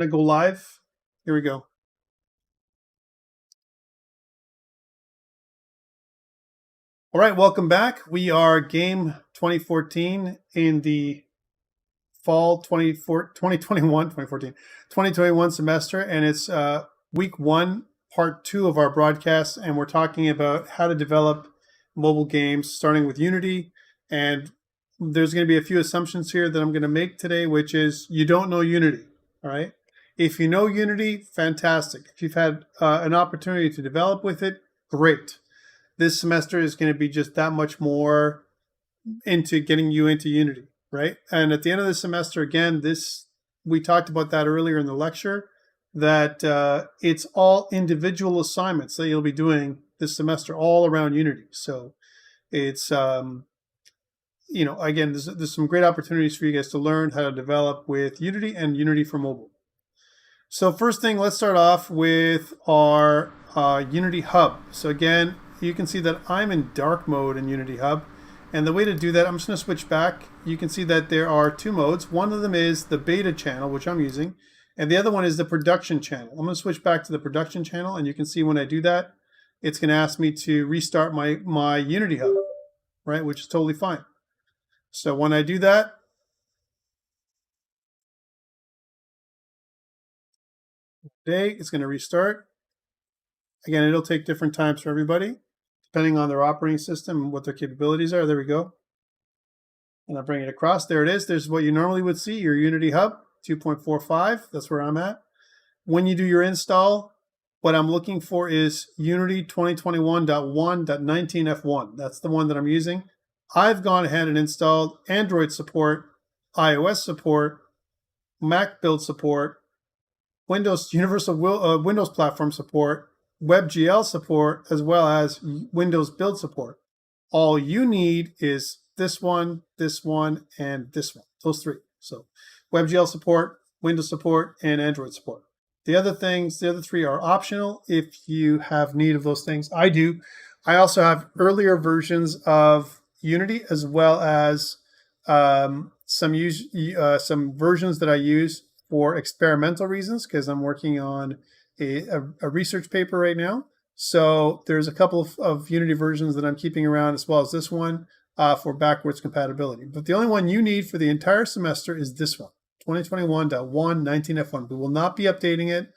Gonna go live. Here we go. All right, welcome back. We are Game 2014 in the fall 2021 semester, and it's week 1, part 2 of our broadcast, and we're talking about how to develop mobile games, starting with Unity. And there's going to be a few assumptions here that I'm going to make today, which is you don't know Unity, all right? If you know Unity, fantastic. If you've had an opportunity to develop with it, great. This semester is going to be just that much more into getting you into Unity, right? And at the end of the semester, again, we talked about that earlier in the lecture, that it's all individual assignments that you'll be doing this semester all around Unity. So it's, again, there's some great opportunities for you guys to learn how to develop with Unity and Unity for mobile. So first thing, let's start off with our Unity Hub. So again, you can see that I'm in dark mode in Unity Hub. And the way to do that, I'm just going to switch back. You can see that there are two modes. One of them is the beta channel, which I'm using. And the other one is the production channel. I'm going to switch back to the production channel. And you can see when I do that, it's going to ask me to restart my Unity Hub, right? Which is totally fine. So when I do that, today it's going to restart. Again, it'll take different times for everybody, depending on their operating system and what their capabilities are. There we go. And I'll bring it across. There it is. There's what you normally would see, your Unity Hub 2.45. That's where I'm at. When you do your install, what I'm looking for is Unity 2021.1.19F1. That's the one that I'm using. I've gone ahead and installed Android support, iOS support, Mac build support, Windows Windows platform support, WebGL support, as well as Windows build support. All you need is this one, and this one, those three. So WebGL support, Windows support, and Android support. The other three are optional if you have need of those things. I do. I also have earlier versions of Unity, as well as some versions that I use for experimental reasons, because I'm working on a research paper right now. So there's a couple of Unity versions that I'm keeping around, as well as this one for backwards compatibility. But the only one you need for the entire semester is this one, 2021.1.19F1. We will not be updating it.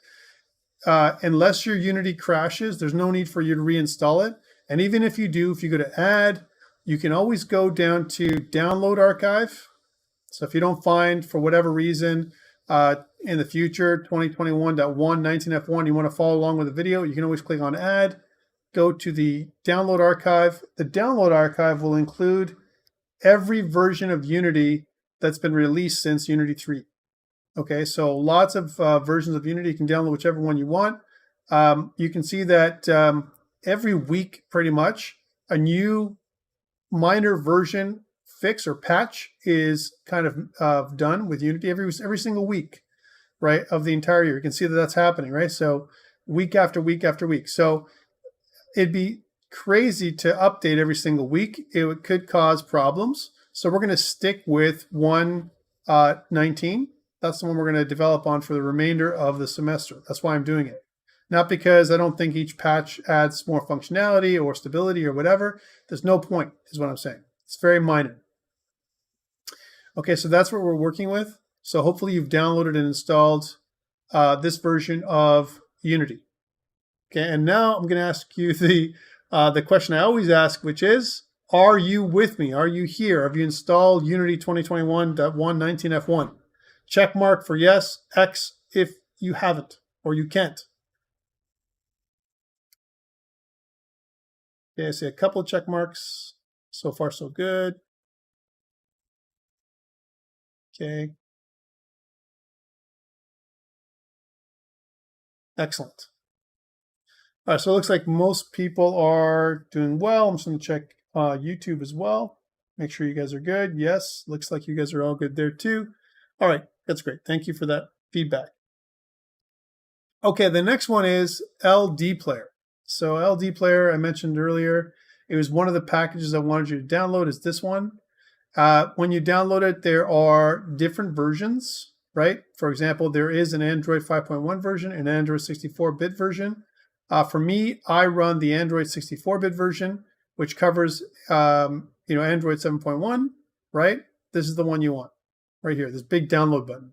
Unless your Unity crashes, there's no need for you to reinstall it. And even if you do, if you go to Add, you can always go down to Download Archive. So if you don't find, for whatever reason, in the future, 2021.1.19F1, you want to follow along with the video, you can always click on Add, go to the Download Archive. The Download Archive will include every version of Unity that's been released since Unity 3. Okay, so lots of versions of Unity. You can download whichever one you want. You can see that every week, pretty much, a new minor version fix or patch is kind of done with Unity every single week, right, of the entire year. You can see that that's happening, right? So week after week after week. So it'd be crazy to update every single week. It could cause problems. So we're going to stick with 1.19. That's the one we're going to develop on for the remainder of the semester. That's why I'm doing it. Not because I don't think each patch adds more functionality or stability or whatever. There's no point, is what I'm saying. It's very minor. Okay, so that's what we're working with. So hopefully you've downloaded and installed this version of Unity. Okay, and now I'm going to ask you the question I always ask, which is, are you with me? Are you here? Have you installed Unity 2021.1.19F1? Check mark for yes, X if you haven't or you can't. Okay, I see a couple of check marks. So far, so good. Okay. Excellent. All right, so it looks like most people are doing well. I'm just going to check YouTube as well. Make sure you guys are good. Yes, looks like you guys are all good there too. All right, that's great. Thank you for that feedback. Okay, the next one is LDPlayer. So LDPlayer, I mentioned earlier, it was one of the packages I wanted you to download, is this one. When you download it, there are different versions. right? For example, there is an Android 5.1 version, an Android 64-bit version. For me, I run the Android 64-bit version, which covers Android 7.1, right? This is the one you want right here, this big download button.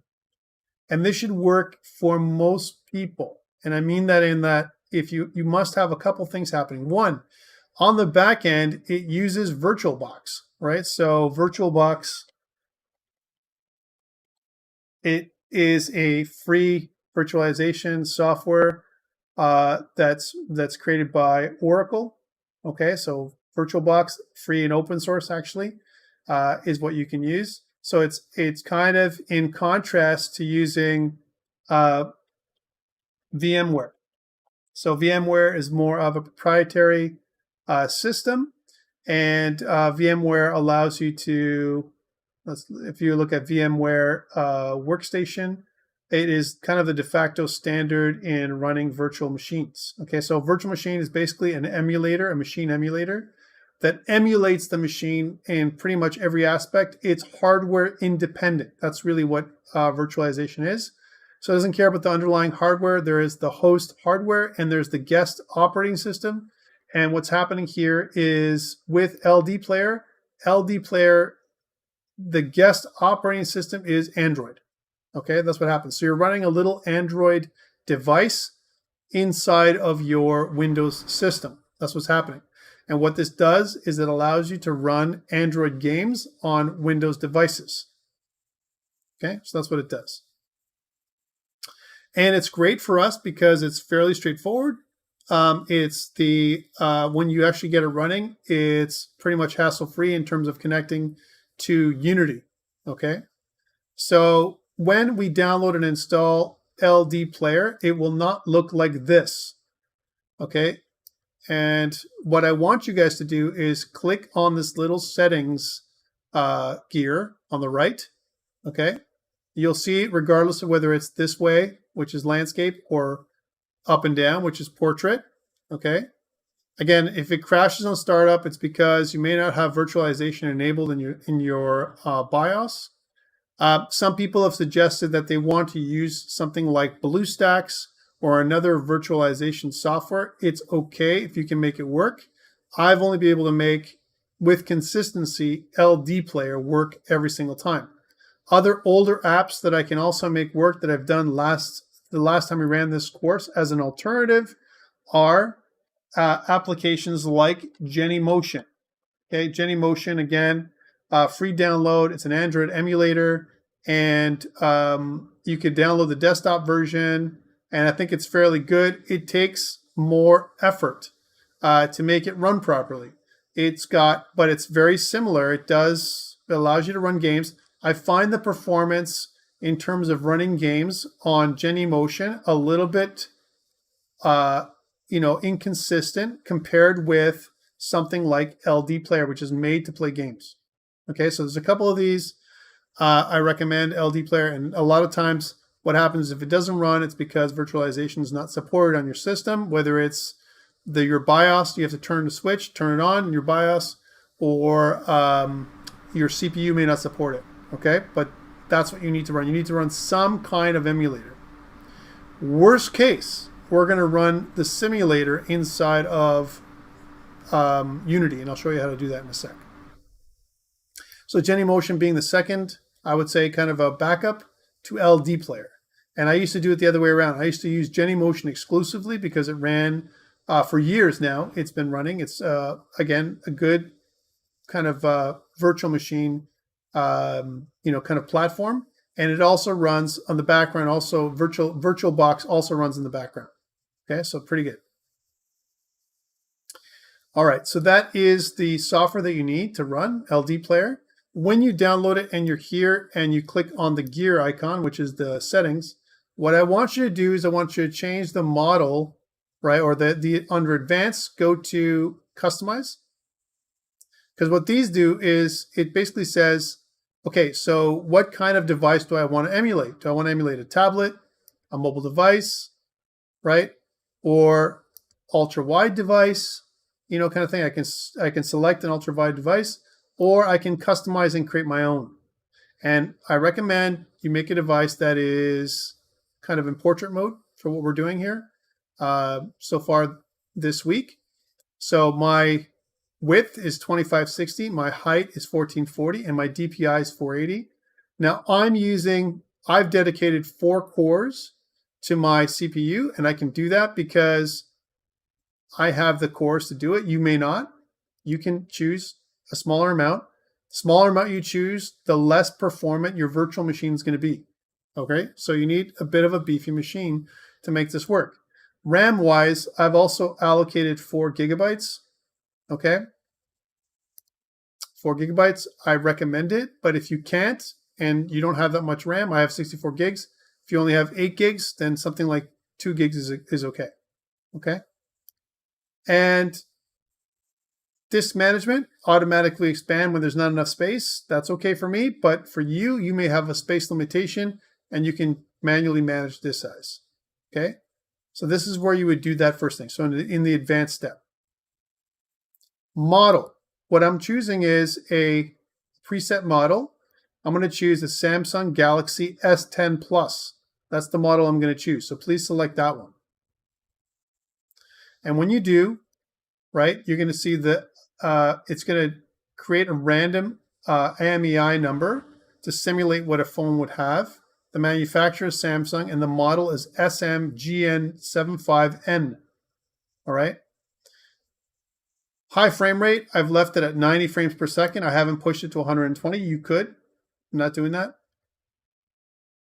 And this should work for most people. And I mean that in that if you must have a couple things happening. One, on the back end, it uses VirtualBox, right? So VirtualBox, it is a free virtualization software that's created by Oracle. Okay, so VirtualBox, free and open source actually, is what you can use. So it's kind of in contrast to using VMware. So VMware is more of a proprietary system, and VMware allows you to, if you look at VMware Workstation, it is kind of the de facto standard in running virtual machines. Okay, so a virtual machine is basically an emulator, a machine emulator that emulates the machine in pretty much every aspect. It's hardware independent. That's really what virtualization is. So it doesn't care about the underlying hardware. There is the host hardware and there's the guest operating system. And what's happening here is with LDPlayer, the guest operating system is Android. Okay, that's what happens. So you're running a little Android device inside of your Windows system. That's what's happening. And what this does is it allows you to run Android games on Windows devices. Okay, so that's what it does. And it's great for us because it's fairly straightforward. It's when you actually get it running, it's pretty much hassle-free in terms of connecting to Unity. Okay, so when we download and install LDPlayer, it will not look like this. Okay, and what I want you guys to do is click on this little settings gear on the right. Okay, you'll see it regardless of whether it's this way, which is landscape, or up and down, which is portrait. Okay. Again, if it crashes on startup, it's because you may not have virtualization enabled in your BIOS. Some people have suggested that they want to use something like BlueStacks or another virtualization software. It's okay if you can make it work. I've only been able to make, with consistency, LDPlayer work every single time. Other older apps that I can also make work that I've done the last time we ran this course as an alternative are applications like Genymotion. Okay, Genymotion, again, free download. It's an Android emulator, and you could download the desktop version, and I think it's fairly good. It takes more effort to make it run properly. But it's very similar. It allows you to run games. I find the performance in terms of running games on Genymotion a little bit inconsistent compared with something like LDPlayer, which is made to play games. Okay, so there's a couple of these. I recommend LDPlayer, and a lot of times what happens if it doesn't run, it's because virtualization is not supported on your system, whether it's your BIOS, you have to turn the switch, turn it on in your BIOS, or your CPU may not support it. Okay, but that's what you need to run. You need to run some kind of emulator. Worst case, we're going to run the simulator inside of Unity, and I'll show you how to do that in a sec. So Genymotion being the second, I would say, kind of a backup to LDPlayer. And I used to do it the other way around. I used to use Genymotion exclusively because it ran for years now. It's been running. It's, again, a good kind of virtual machine kind of platform, and it also runs on the background. Also, VirtualBox also runs in the background. Okay, so pretty good. All right, so that is the software that you need to run LDPlayer. When you download it and you're here and you click on the gear icon, which is the settings, what I want you to do is I want you to change the model, right? Or under Advanced, go to Customize. Because what these do is it basically says, okay, so what kind of device do I want to emulate? Do I want to emulate a tablet, a mobile device, right? Or ultra-wide device, kind of thing. I can select an ultra-wide device, or I can customize and create my own. And I recommend you make a device that is kind of in portrait mode for what we're doing here so far this week. So my width is 2560, my height is 1440, and my DPI is 480. Now I've dedicated 4 cores to my CPU, and I can do that because I have the cores to do it. You may not. You can choose a smaller amount. The smaller amount you choose, the less performant your virtual machine is going to be. Okay, so you need a bit of a beefy machine to make this work. RAM-wise, I've also allocated 4 gigabytes. Okay, 4 gigabytes, I recommend it, but if you can't and you don't have that much RAM, I have 64 gigs. If you only have 8 gigs, then something like 2 gigs is okay. Okay, and disk management, automatically expand when there's not enough space. That's okay for me, but for you, you may have a space limitation and you can manually manage this size. Okay, so this is where you would do that first thing. So in the advanced step. Model. What I'm choosing is a preset model. I'm going to choose the Samsung Galaxy S10 Plus. That's the model I'm going to choose. So please select that one. And when you do, right, you're going to see that it's going to create a random AMEI number to simulate what a phone would have. The manufacturer is Samsung, and the model is SMGN75N. All right. High frame rate, I've left it at 90 frames per second. I haven't pushed it to 120. You could. I'm not doing that.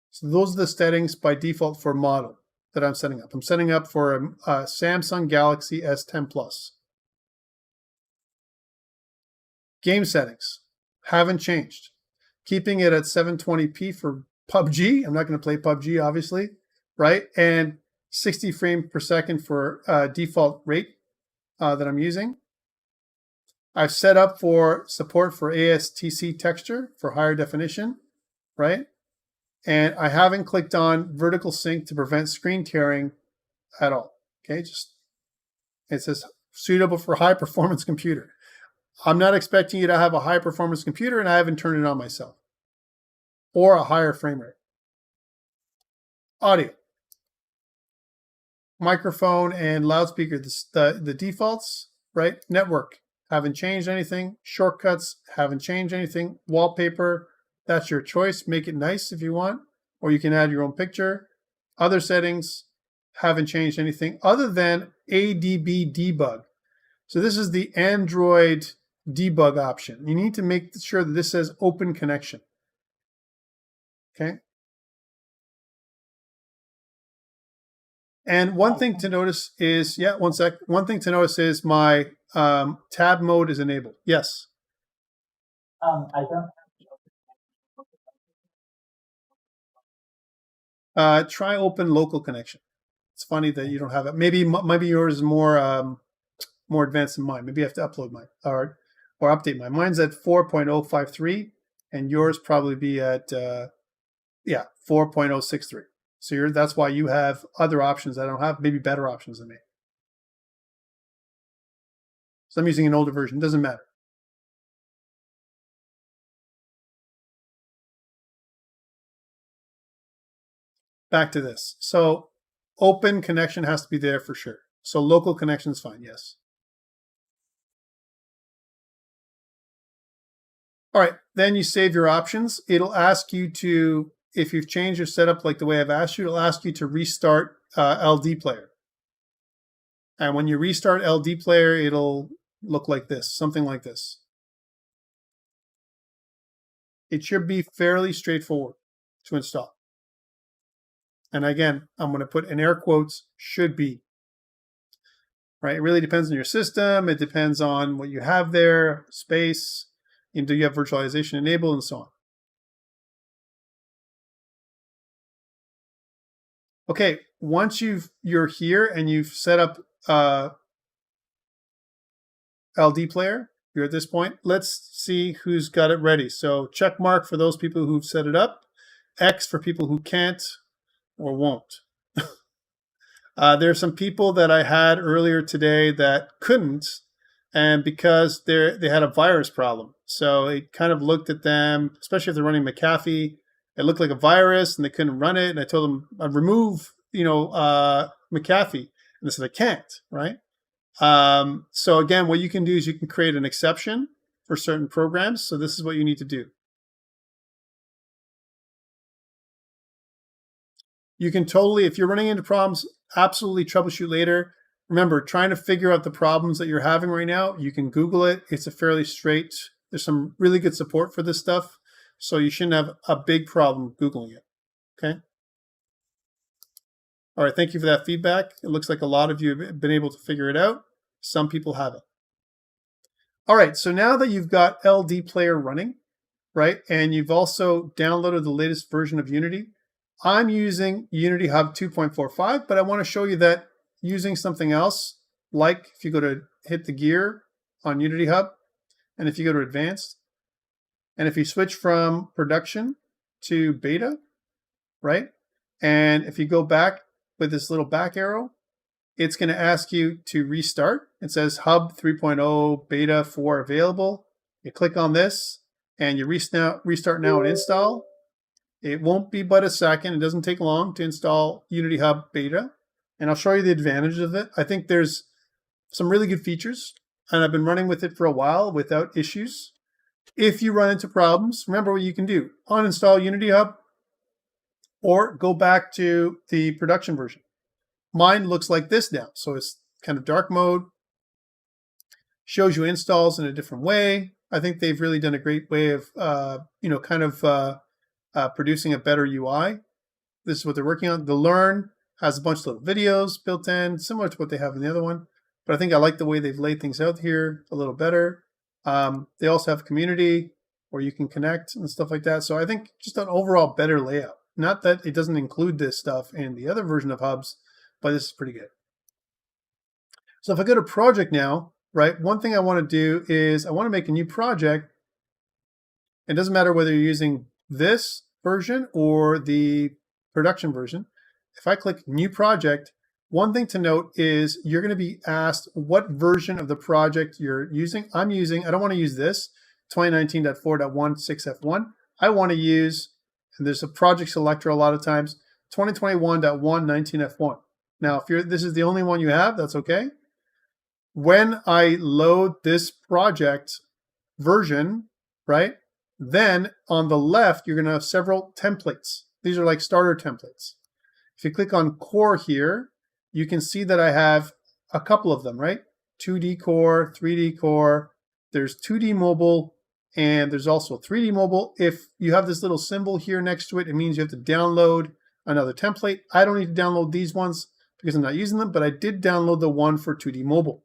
So those are the settings by default for model that I'm setting up. I'm setting up for a Samsung Galaxy S10 Plus. Game settings haven't changed. Keeping it at 720p for PUBG. I'm not going to play PUBG, obviously, right? And 60 frames per second for default rate that I'm using. I've set up for support for ASTC texture for higher definition, right? And I haven't clicked on vertical sync to prevent screen tearing at all. Okay, it says suitable for high performance computer. I'm not expecting you to have a high performance computer, and I haven't turned it on myself. Or a higher frame rate. Audio. Microphone and loudspeaker, the defaults, right? Network. Haven't changed anything. Shortcuts, haven't changed anything. Wallpaper, that's your choice. Make it nice if you want, or you can add your own picture. Other settings, haven't changed anything other than ADB debug. So this is the Android debug option. You need to make sure that this says open connection. Okay. And one thing to notice is, one thing to notice is my tab mode is enabled. Yes. I don't. Try open local connection. It's funny that you don't have it. Maybe yours is more more advanced than mine. Maybe you have to upload mine or update mine. Mine's at 4.053, and yours probably be at 4.063. So that's why you have other options that I don't have, maybe better options than me. So I'm using an older version. Doesn't matter. Back to this. So open connection has to be there for sure. So local connection is fine, yes. All right, then you save your options. It'll ask you to, if you've changed your setup like the way I've asked you, it'll ask you to restart LDPlayer. And when you restart LDPlayer, it'll look like this, something like this. It should be fairly straightforward to install. And again, I'm going to put in air quotes, should be. Right? It really depends on your system. It depends on what you have there, space, and do you have virtualization enabled, and so on. Okay, once you're here and you've set up LDPlayer, you're at this point, let's see who's got it ready. So check mark for those people who've set it up, X for people who can't or won't. There are some people that I had earlier today that couldn't and because they had a virus problem. So it kind of looked at them, especially if they're running McAfee, it looked like a virus and they couldn't run it. And I told them, I'd remove, McAfee. And they said, I can't, right? So again, what you can do is you can create an exception for certain programs. So this is what you need to do. You can totally, if you're running into problems, absolutely troubleshoot later. Remember, trying to figure out the problems that you're having right now, you can Google it. It's a fairly straight, there's some really good support for this stuff. So you shouldn't have a big problem Googling it, okay? All right, thank you for that feedback. It looks like a lot of you have been able to figure it out. Some people haven't. All right, so now that you've got LDPlayer running, right, and you've also downloaded the latest version of Unity, I'm using Unity Hub 2.45, but I want to show you that using something else, like if you go to hit the gear on Unity Hub, and if you go to advanced, and if you switch from production to beta, right, and if you go back with this little back arrow, it's going to ask you to restart. It says Hub 3.0 Beta 4 available. You click on this, and you restart now and install. It won't be but a second. It doesn't take long to install Unity Hub Beta. And I'll show you the advantages of it. I think there's some really good features, and I've been running with it for a while without issues. If you run into problems, remember what you can do. Uninstall Unity Hub or go back to the production version. Mine looks like this now. So it's kind of dark mode. Shows you installs in a different way. I think they've really done a great way of, producing a better UI. This is what they're working on. The Learn has a bunch of little videos built in, similar to what they have in the other one. But I think I like the way they've laid things out here a little better. They also have community where you can connect and stuff like that. So I think just an overall better layout. Not that it doesn't include this stuff in the other version of Hubs, but this is pretty good. So if I go to project now, right, one thing I want to do is I want to make a new project. It doesn't matter whether you're using this version or the production version. If I click new project, one thing to note is you're going to be asked what version of the project you're using. I don't want to use this 2019.4.16F1. I want to use, and there's a project selector a lot of times, 2021.1.19F1. Now, if this is the only one you have, that's okay. When I load this project version, right, then on the left, you're going to have several templates. These are like starter templates. If you click on core here, you can see that I have a couple of them, right? 2D core, 3D core, there's 2D mobile, and there's also 3D mobile. If you have this little symbol here next to it, it means you have to download another template. I don't need to download these ones because I'm not using them, but I did download the one for 2D mobile.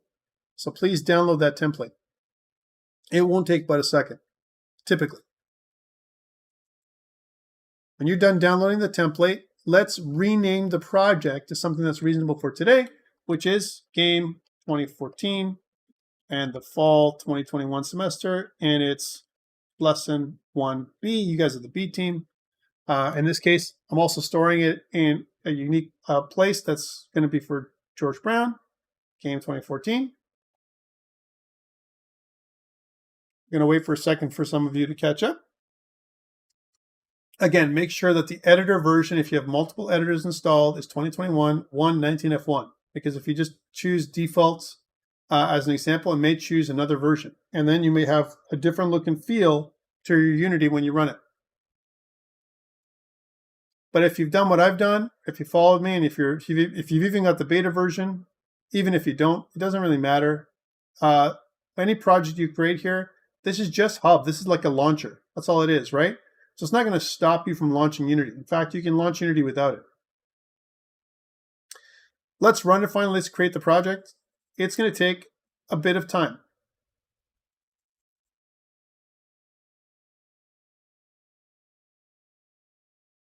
So please download that template. It won't take but a second, typically. When you're done downloading the template, let's rename the project to something that's reasonable for today, which is GAME2014 and the fall 2021 semester, and it's lesson 1B. You guys are the B team. In this case, I'm also storing it in a unique place that's going to be for George Brown, GAME2014. I'm going to wait for a second for some of you to catch up. Again, make sure that the editor version, if you have multiple editors installed, is 2021.1.19F1. Because if you just choose defaults as an example, it may choose another version. And then you may have a different look and feel to your Unity when you run it. But if you've done what I've done, if you followed me, and if you've even got the beta version, even if you don't, it doesn't really matter. Any project you create here, this is just Hub. This is like a launcher. That's all it is, right? So it's not going to stop you from launching Unity. In fact, you can launch Unity without it. Let's run it finally. Let's create the project. It's going to take a bit of time.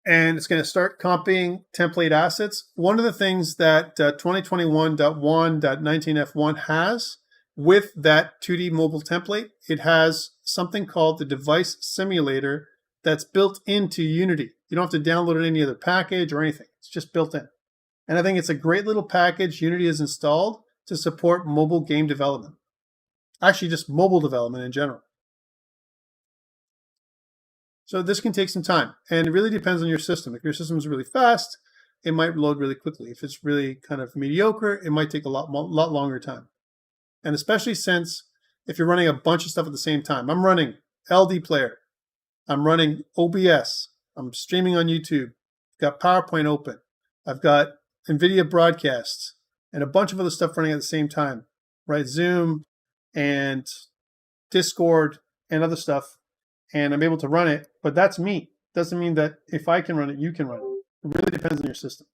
And it's going to start copying template assets. One of the things that 2021.1.19F1 has with that 2D mobile template, it has something called the device simulator that's built into Unity. You don't have to download any other package or anything. It's just built in. And I think it's a great little package Unity has installed to support mobile game development. Actually, just mobile development in general. So this can take some time, and it really depends on your system. If your system is really fast, it might load really quickly. If it's really kind of mediocre, it might take a lot longer time. And especially since if you're running a bunch of stuff at the same time. I'm running LDPlayer. I'm running OBS. I'm streaming on YouTube. I've got PowerPoint open. I've got NVIDIA broadcasts and a bunch of other stuff running at the same time, right? Zoom and Discord and other stuff. And I'm able to run it, but that's me. Doesn't mean that if I can run it, you can run it. It really depends on your system.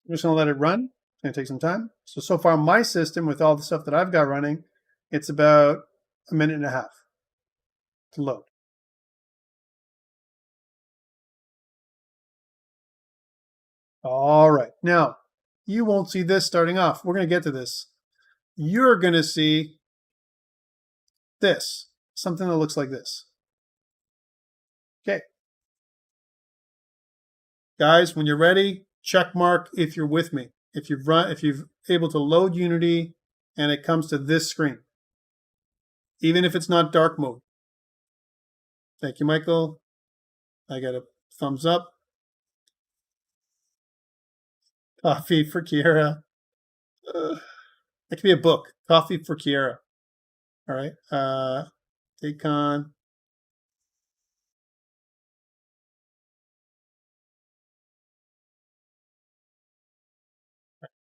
I'm just going to let it run. It's going to take some time. So far, my system with all the stuff that I've got running, it's about a minute and a half to load. All right. Now, you won't see this starting off. We're going to get to this. You're going to see this, something that looks like this. Okay. Guys, when you're ready, check mark if you're with me. If you've able to load Unity and it comes to this screen, even if it's not dark mode. Thank you, Michael. I got a thumbs up. Coffee for Kiera. That could be a book. Coffee for Kiera. All right. Take on.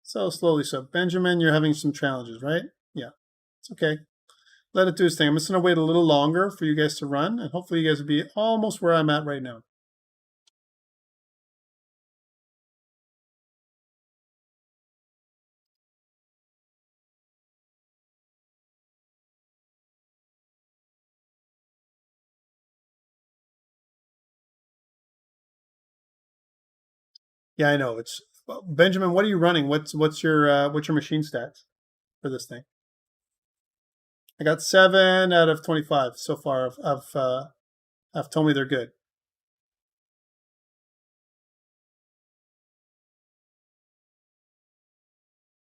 So slowly. So Benjamin, you're having some challenges, right? Yeah, it's okay. Let it do its thing. I'm just going to wait a little longer for you guys to run, and hopefully you guys will be almost where I'm at right now. Yeah, I know. It's Benjamin. What are you running? What's your machine stats for this thing? I got 7 out of 25 so far. Have told me they're good.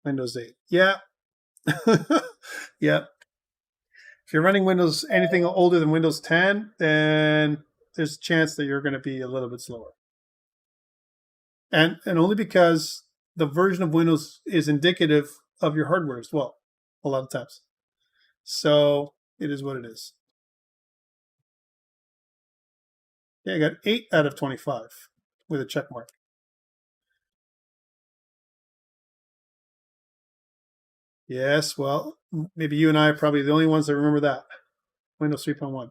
Windows 8. Yeah. Yeah. If you're running Windows anything older than Windows 10, then there's a chance that you're going to be a little bit slower. And only because the version of Windows is indicative of your hardware as well, a lot of times. So it is what it is. Yeah, I got 8 out of 25 with a check mark. Yes, well, maybe you and I are probably the only ones that remember that. Windows 3.1.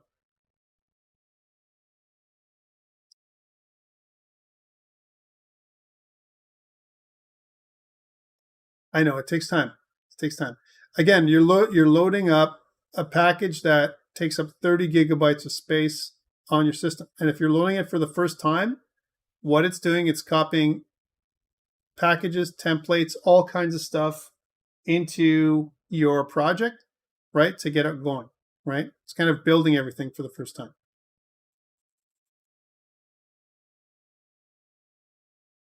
I know, it takes time. It takes time. Again, you're loading up a package that takes up 30 gigabytes of space on your system. And if you're loading it for the first time, what it's doing, it's copying packages, templates, all kinds of stuff into your project, right, to get it going, right? It's kind of building everything for the first time.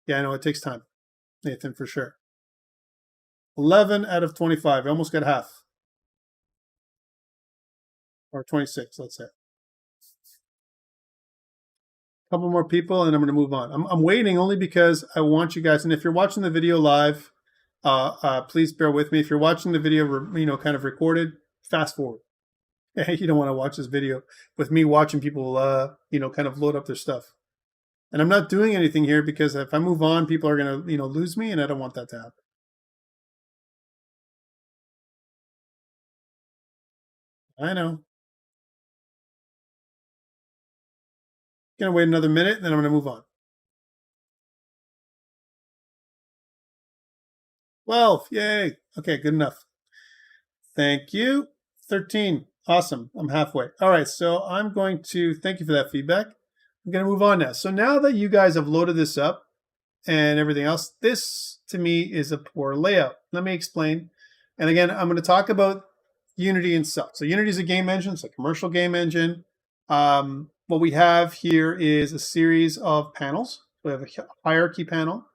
Yeah, I know, it takes time, Nathan, for sure. 11 out of 25. I almost got half. Or 26, let's say. A couple more people, and I'm going to move on. I'm waiting only because I want you guys, and if you're watching the video live, please bear with me. If you're watching the video, kind of recorded, fast forward. You don't want to watch this video with me watching people, kind of load up their stuff. And I'm not doing anything here because if I move on, people are going to, lose me, and I don't want that to happen. I know. Going to wait another minute, and then I'm going to move on. 12, yay. Okay, good enough. Thank you. 13, awesome. I'm halfway. All right, so I'm going to thank you for that feedback. I'm going to move on now. So now that you guys have loaded this up and everything else, this to me is a poor layout. Let me explain. And again, I'm going to talk about Unity itself. So Unity is a game engine. It's a commercial game engine. What we have here is a series of panels. We have a hierarchy panel.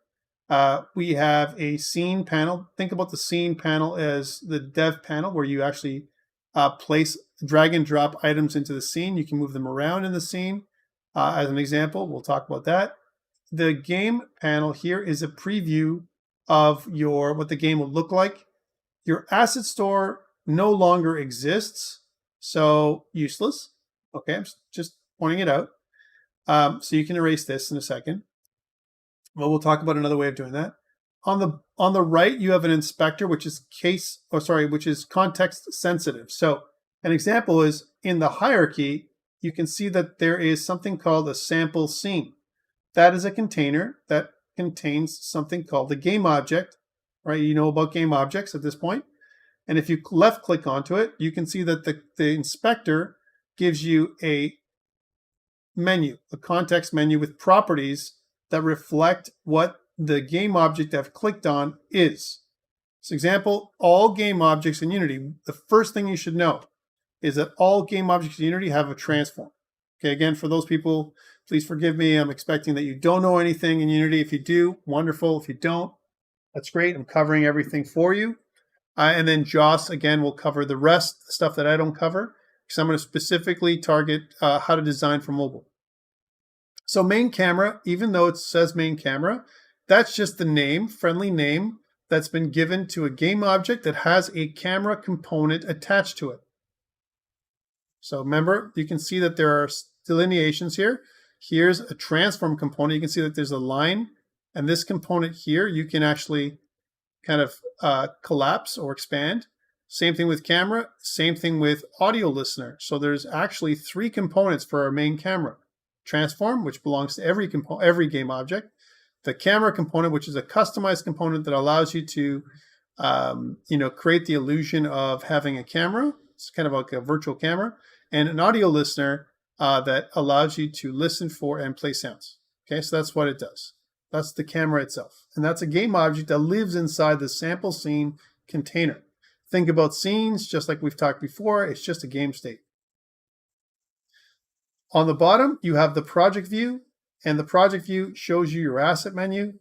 We have a scene panel. Think about the scene panel as the dev panel where you actually place, drag and drop items into the scene. You can move them around in the scene. As an example, we'll talk about that. The game panel here is a preview of what the game will look like. Your asset store no longer exists, so useless. Okay, I'm just pointing it out. So you can erase this in a second. Well, we'll talk about another way of doing that. On the right, you have an inspector, which is which is context sensitive. So an example is in the hierarchy, you can see that there is something called a sample scene. That is a container that contains something called a game object, right? You know about game objects at this point. And if you left click onto it, you can see that the inspector gives you a menu, a context menu with properties that reflect what the game object I've clicked on is. So example, all game objects in Unity, the first thing you should know is that all game objects in Unity have a transform. Okay, again, for those people, please forgive me. I'm expecting that you don't know anything in Unity. If you do, wonderful. If you don't, that's great. I'm covering everything for you. And then Joss, again, will cover the rest, the stuff that I don't cover, because I'm going to specifically target how to design for mobile. So main camera, even though it says main camera, that's just the name, friendly name, that's been given to a game object that has a camera component attached to it. So remember, you can see that there are delineations here. Here's a transform component. You can see that there's a line, and this component here, you can actually kind of collapse or expand. Same thing with camera, same thing with audio listener. So there's actually 3 components for our main camera. Transform, which belongs to every game object. The camera component, which is a customized component that allows you to create the illusion of having a camera. It's kind of like a virtual camera. And an audio listener that allows you to listen for and play sounds. Okay, so that's what it does. That's the camera itself. And that's a game object that lives inside the sample scene container. Think about scenes, just like we've talked before, it's just a game state. On the bottom, you have the project view, and the project view shows you your asset menu.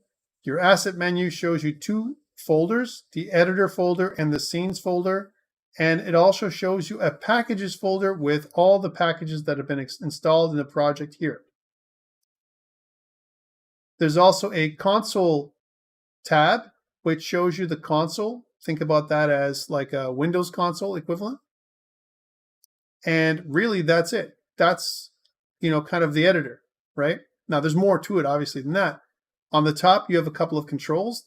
Your asset menu shows you 2 folders, the editor folder and the scenes folder. And it also shows you a packages folder with all the packages that have been installed in the project here. There's also a console tab, which shows you the console. Think about that as like a Windows console equivalent. And really, that's it. That's, kind of the editor, right? Now, there's more to it, obviously, than that. On the top, you have a couple of controls.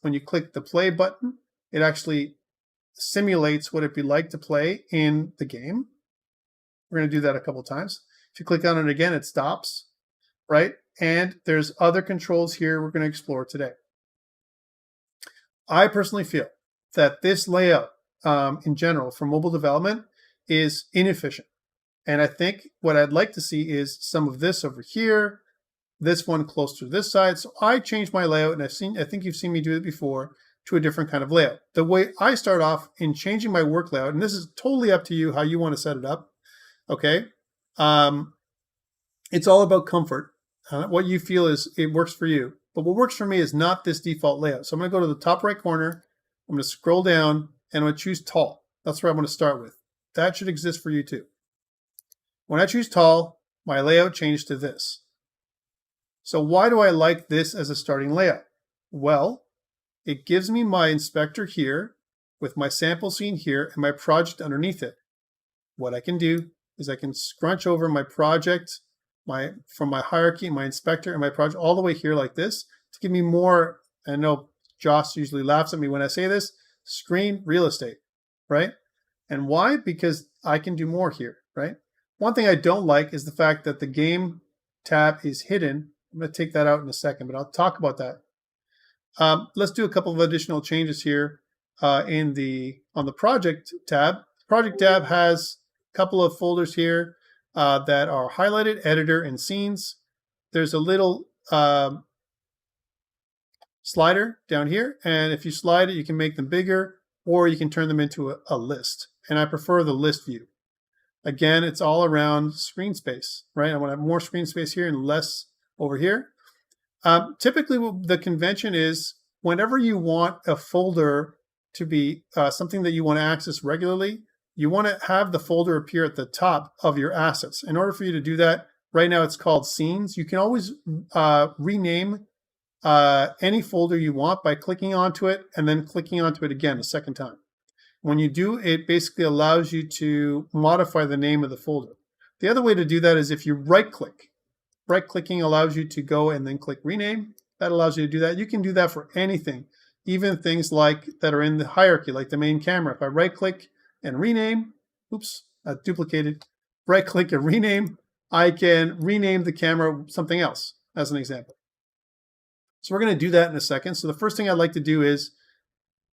When you click the play button, it actually simulates what it'd be like to play in the game. We're going to do that a couple of times. If you click on it again, it stops, right? And there's other controls here we're going to explore today. I personally feel that this layout in general for mobile development is inefficient. And I think what I'd like to see is some of this over here, this one close to this side. So I changed my layout, and I think you've seen me do it before, to a different kind of layout. The way I start off in changing my work layout, and this is totally up to you how you want to set it up, okay? It's all about comfort. What you feel is it works for you. But what works for me is not this default layout. So I'm going to go to the top right corner. I'm going to scroll down, and I'm going to choose tall. That's where I'm going to start with. That should exist for you too. When I choose tall, my layout changed to this. So why do I like this as a starting layout? Well, it gives me my inspector here with my sample scene here and my project underneath it. What I can do is I can scrunch over my project, from my hierarchy, my inspector, and my project all the way here like this to give me more. I know Joss usually laughs at me when I say this, screen real estate, right? And why? Because I can do more here, right? One thing I don't like is the fact that the game tab is hidden. I'm going to take that out in a second, but I'll talk about that. Let's do a couple of additional changes here on the project tab. Project tab has a couple of folders here that are highlighted, editor and scenes. There's a little slider down here, and if you slide it, you can make them bigger, or you can turn them into a list. and I prefer the list view. Again, it's all around screen space, right? I want to have more screen space here and less over here. Typically, the convention is whenever you want a folder to be something that you want to access regularly, you want to have the folder appear at the top of your assets. In order for you to do that, right now it's called scenes. You can always rename any folder you want by clicking onto it and then clicking onto it again a second time. When you do, it basically allows you to modify the name of the folder. The other way to do that is if you right-click. Right-clicking allows you to go and then click rename. That allows you to do that. You can do that for anything, even things like that are in the hierarchy, like the main camera. If I right-click and rename, oops, I duplicated. Right-click and rename, I can rename the camera something else, as an example. So we're going to do that in a second. So the first thing I'd like to do is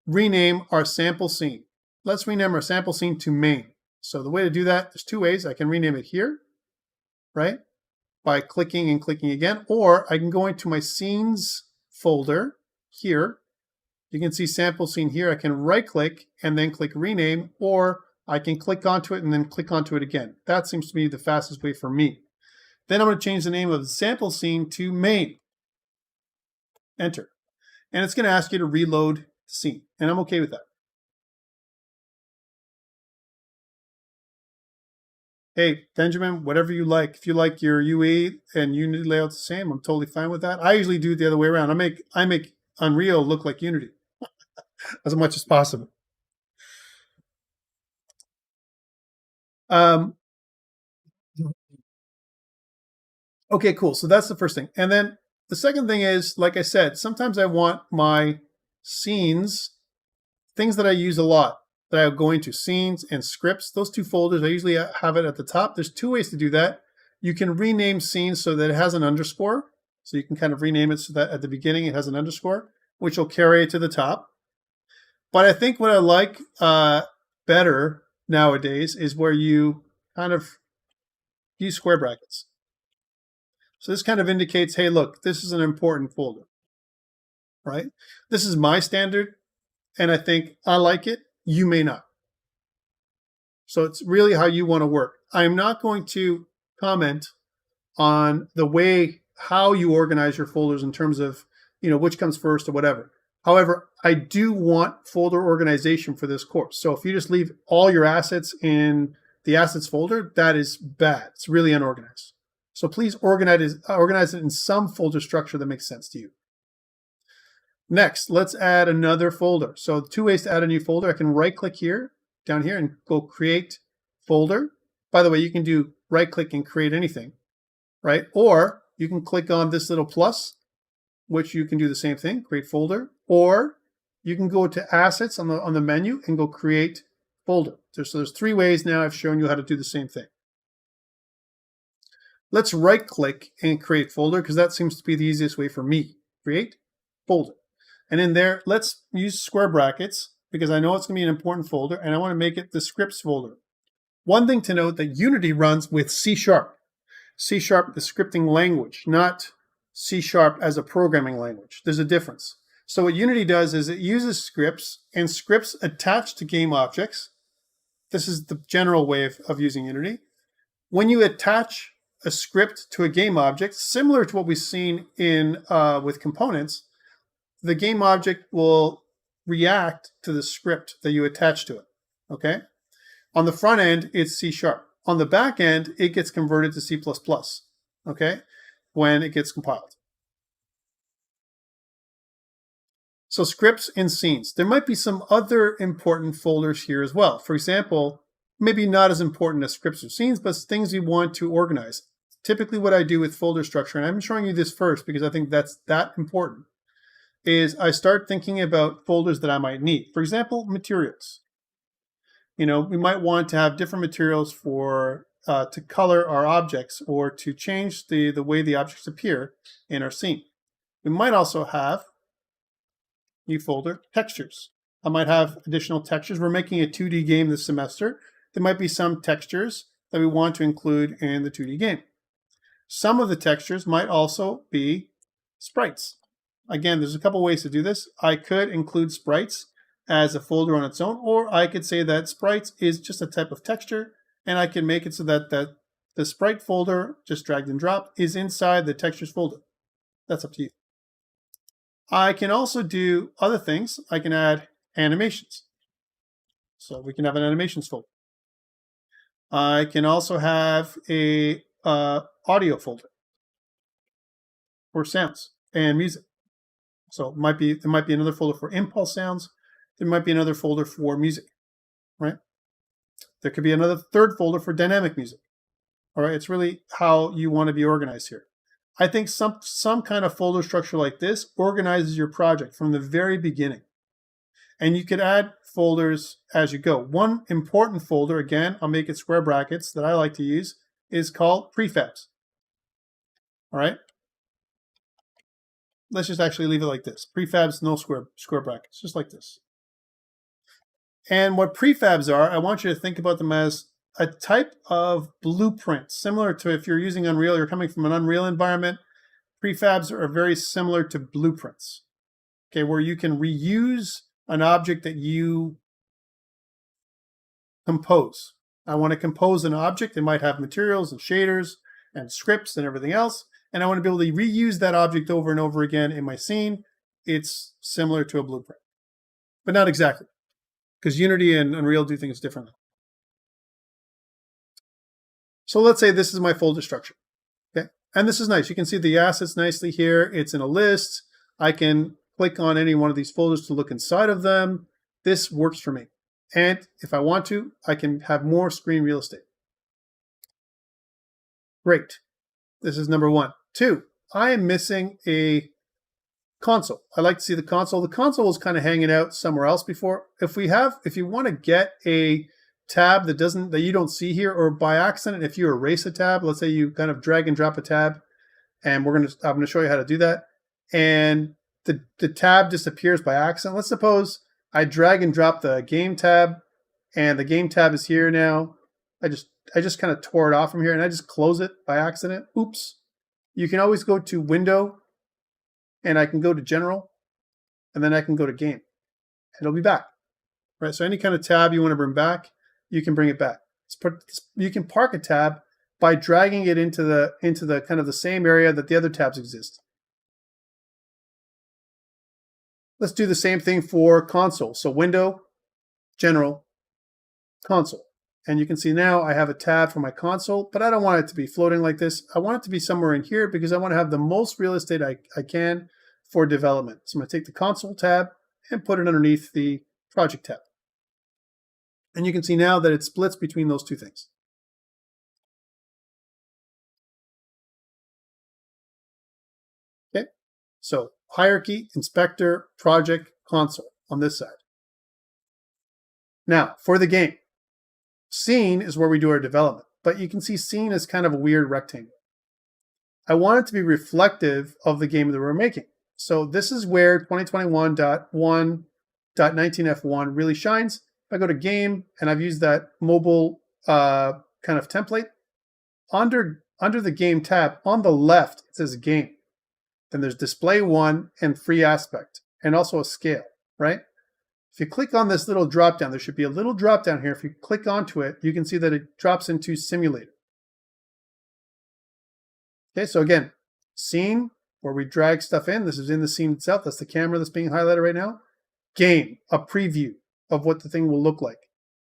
rename our sample scene. Let's rename our sample scene to main. So the way to do that, there's two ways. I can rename it here, right? By clicking and clicking again, or I can go into my scenes folder here. You can see sample scene here. I can right click and then click rename, or I can click onto it and then click onto it again. That seems to be the fastest way for me. Then I'm going to change the name of the sample scene to main. Enter. And it's going to ask you to reload the scene, and I'm okay with that. Hey, Benjamin, whatever you like. If you like your UE and Unity layout the same, I'm totally fine with that. I usually do it the other way around. I make Unreal look like Unity as much as possible. Okay, cool. So that's the first thing. And then the second thing is, like I said, sometimes I want my scenes, things that I use a lot, that I go into, scenes and scripts. Those two folders, I usually have it at the top. There's two ways to do that. You can rename scenes so that it has an underscore. So you can kind of rename it so that at the beginning it has an underscore, which will carry it to the top. But I think what I like better nowadays is where you kind of use square brackets. So this kind of indicates, hey, look, this is an important folder, right? This is my standard, and I think I like it. You may not. So it's really how you want to work. I'm not going to comment on the way how you organize your folders in terms of, which comes first or whatever. However, I do want folder organization for this course. So if you just leave all your assets in the assets folder, that is bad. It's really unorganized. So please organize it in some folder structure that makes sense to you. Next, let's add another folder. So two ways to add a new folder. I can right-click here, down here, and go create folder. By the way, you can do right-click and create anything, right? Or you can click on this little plus, which you can do the same thing, create folder. Or you can go to assets on the menu and go create folder. So there's three ways now I've shown you how to do the same thing. Let's right-click and create folder because that seems to be the easiest way for me. Create folder. And in there, let's use square brackets because I know it's going to be an important folder and I want to make it the scripts folder. One thing to note that Unity runs with C#. C#, the scripting language, not C# as a programming language. There's a difference. So what Unity does is it uses scripts and scripts attached to game objects. This is the general way of using Unity. When you attach a script to a game object, similar to what we've seen in with components, the game object will react to the script that you attach to it, okay? On the front end, it's C#. On the back end, it gets converted to C++, okay, when it gets compiled. So scripts and scenes. There might be some other important folders here as well. For example, maybe not as important as scripts or scenes, but things you want to organize. Typically what I do with folder structure, and I'm showing you this first because I think that's that important, is I start thinking about folders that I might need. For example, materials. We might want to have different materials for to color our objects or to change the way the objects appear in our scene. We might also have new folder, textures. I might have additional textures. We're making a 2D game this semester. There might be some textures that we want to include in the 2D game. Some of the textures might also be sprites. Again, there's a couple ways to do this. I could include sprites as a folder on its own, or I could say that sprites is just a type of texture, and I can make it so that the sprite folder, just dragged and dropped, is inside the textures folder. That's up to you. I can also do other things. I can add animations. So we can have an animations folder. I can also have a audio folder for sounds and music. So there might be another folder for impulse sounds. There might be another folder for music, right? There could be another third folder for dynamic music. All right, it's really how you want to be organized here. I think some kind of folder structure like this organizes your project from the very beginning. And you could add folders as you go. One important folder, again, I'll make it square brackets, that I like to use, is called prefabs. All right? Let's just actually leave it like this. Prefabs, no square brackets, just like this. And what prefabs are, I want you to think about them as a type of blueprint, similar to if you're using Unreal, you're coming from an Unreal environment. Prefabs are very similar to blueprints, okay, where you can reuse an object that you compose. I want to compose an object. It might have materials and shaders and scripts and everything else, and I want to be able to reuse that object over and over again in my scene. It's similar to a blueprint, but not exactly, because Unity and Unreal do things differently. So let's say this is my folder structure, okay? And this is nice. You can see the assets nicely here. It's in a list. I can click on any one of these folders to look inside of them. This works for me. And if I want to, I can have more screen real estate. Great. This is number one. Two, I am missing a console. I like to see the console. The console was kind of hanging out somewhere else before. If you want to get a tab that you don't see here, or by accident, if you erase a tab, let's say you kind of drag and drop a tab, and I'm going to show you how to do that, and the tab disappears by accident. Let's suppose I drag and drop the game tab, and the game tab is here now. I just kind of tore it off from here, and I just close it by accident. Oops. You can always go to Window, and I can go to General, and then I can go to Game, and it'll be back. Right. So any kind of tab you want to bring back, you can bring it back. You can park a tab by dragging it into the kind of the same area that the other tabs exist. Let's do the same thing for console. So Window, General, Console. And you can see now I have a tab for my console, but I don't want it to be floating like this. I want it to be somewhere in here because I want to have the most real estate I can for development. So I'm going to take the console tab and put it underneath the project tab. And you can see now that it splits between those two things. Okay, so hierarchy, inspector, project, console on this side. Now, for the game, scene is where we do our development, but you can see scene is kind of a weird rectangle. I want it to be reflective of the game that we're making. So this is where 2021.1.19F1 really shines. If I go to game, and I've used that mobile kind of template, under the game tab on the left, it says game. Then there's display one and free aspect, and also a scale, right? If you click on this little drop down, there should be a little drop down here. If you click onto it, you can see that it drops into simulator. Okay, so again, scene, where we drag stuff in. This is in the scene itself. That's the camera that's being highlighted right now. Game, a preview of what the thing will look like,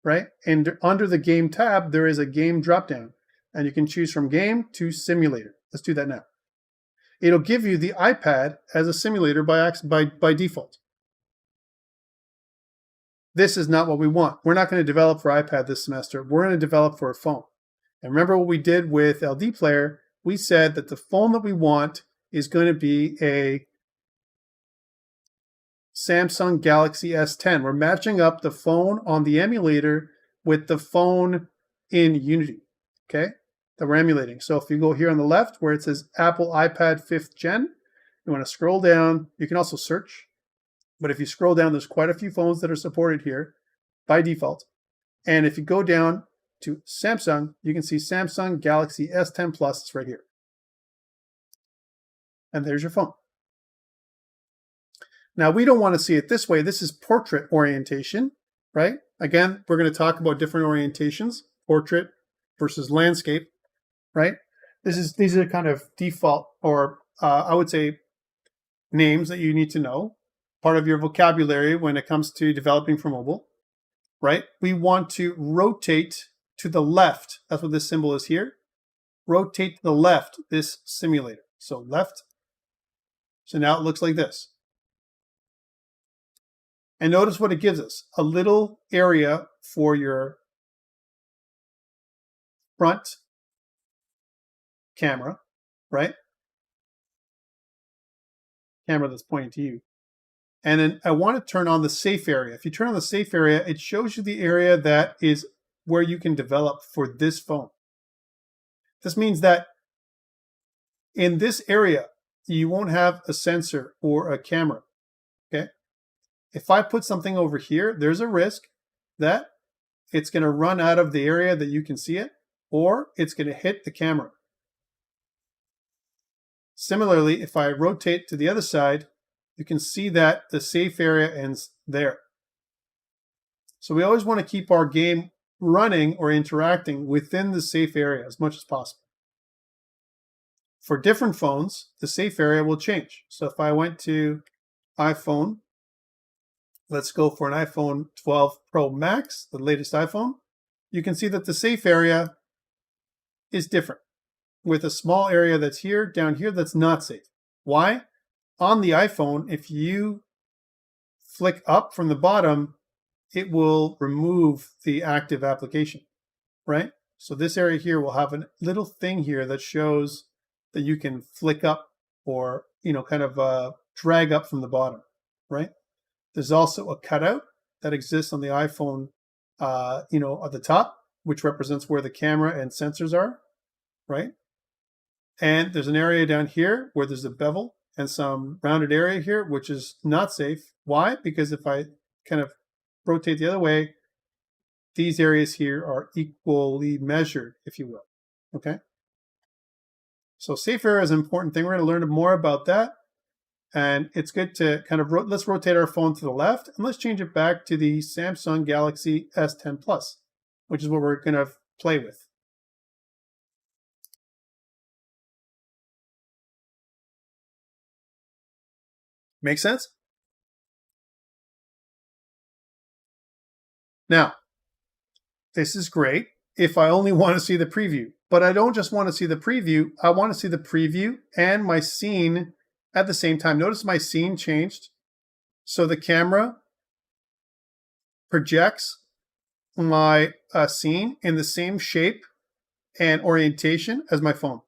right? And under the game tab, there is a game drop down, and you can choose from game to simulator. Let's do that now. It'll give you the iPad as a simulator by default. This is not what we want. We're not going to develop for iPad this semester. We're going to develop for a phone. And remember what we did with LDPlayer? We said that the phone that we want is going to be a Samsung Galaxy S10. We're matching up the phone on the emulator with the phone in Unity, okay, that we're emulating. So if you go here on the left where it says Apple iPad 5th Gen, you want to scroll down. You can also search, but if you scroll down, there's quite a few phones that are supported here by default. And if you go down to Samsung, you can see Samsung Galaxy S10 Plus. It's right here. And there's your phone. Now, we don't want to see it this way. This is portrait orientation, right? Again, we're going to talk about different orientations, portrait versus landscape, right? These are kind of default, or I would say names that you need to know, part of your vocabulary when it comes to developing for mobile, right? We want to rotate to the left. That's what this symbol is here. Rotate to the left, this simulator. So left. So now it looks like this. And notice what it gives us. A little area for your front camera, right? Camera that's pointing to you. And then I want to turn on the safe area. If you turn on the safe area, it shows you the area that is where you can develop for this phone. This means that in this area, you won't have a sensor or a camera, okay? If I put something over here, there's a risk that it's going to run out of the area that you can see it, or it's going to hit the camera. Similarly, if I rotate to the other side, you can see that the safe area ends there. So we always want to keep our game running or interacting within the safe area as much as possible. For different phones, the safe area will change. So if I went to iPhone, let's go for an iPhone 12 Pro Max, the latest iPhone, you can see that the safe area is different, with a small area that's here, down here, that's not safe. Why? On the iPhone, if you flick up from the bottom, it will remove the active application, right? So this area here will have a little thing here that shows that you can flick up or, kind of drag up from the bottom, right? There's also a cutout that exists on the iPhone, at the top, which represents where the camera and sensors are, right? And there's an area down here where there's a bevel and some rounded area here, which is not safe. Why? Because if I kind of rotate the other way, these areas here are equally measured, if you will, okay? So safe area is an important thing. We're going to learn more about that. And it's good to kind of, let's rotate our phone to the left, and let's change it back to the Samsung Galaxy S10 Plus, which is what we're going to play with. Make sense? Now, this is great if I only want to see the preview, but I don't just want to see the preview. I want to see the preview and my scene at the same time. Notice my scene changed. So the camera projects my scene in the same shape and orientation as my phone.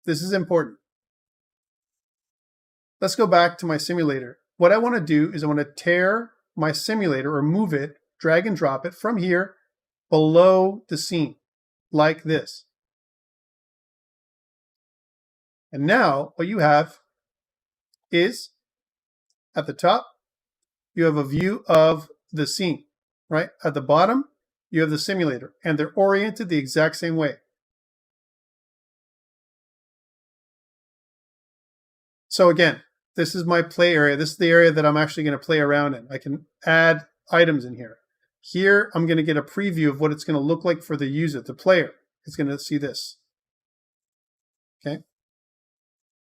This is important. Let's go back to my simulator. What I want to do is I want to tear my simulator or move it, drag and drop it from here below the scene like this. And now what you have is at the top, you have a view of the scene, right? At the bottom, you have the simulator, and they're oriented the exact same way. So again, this is my play area. This is the area that I'm actually going to play around in. I can add items in here. Here, I'm going to get a preview of what it's going to look like for the user, the player. It's going to see this. Okay.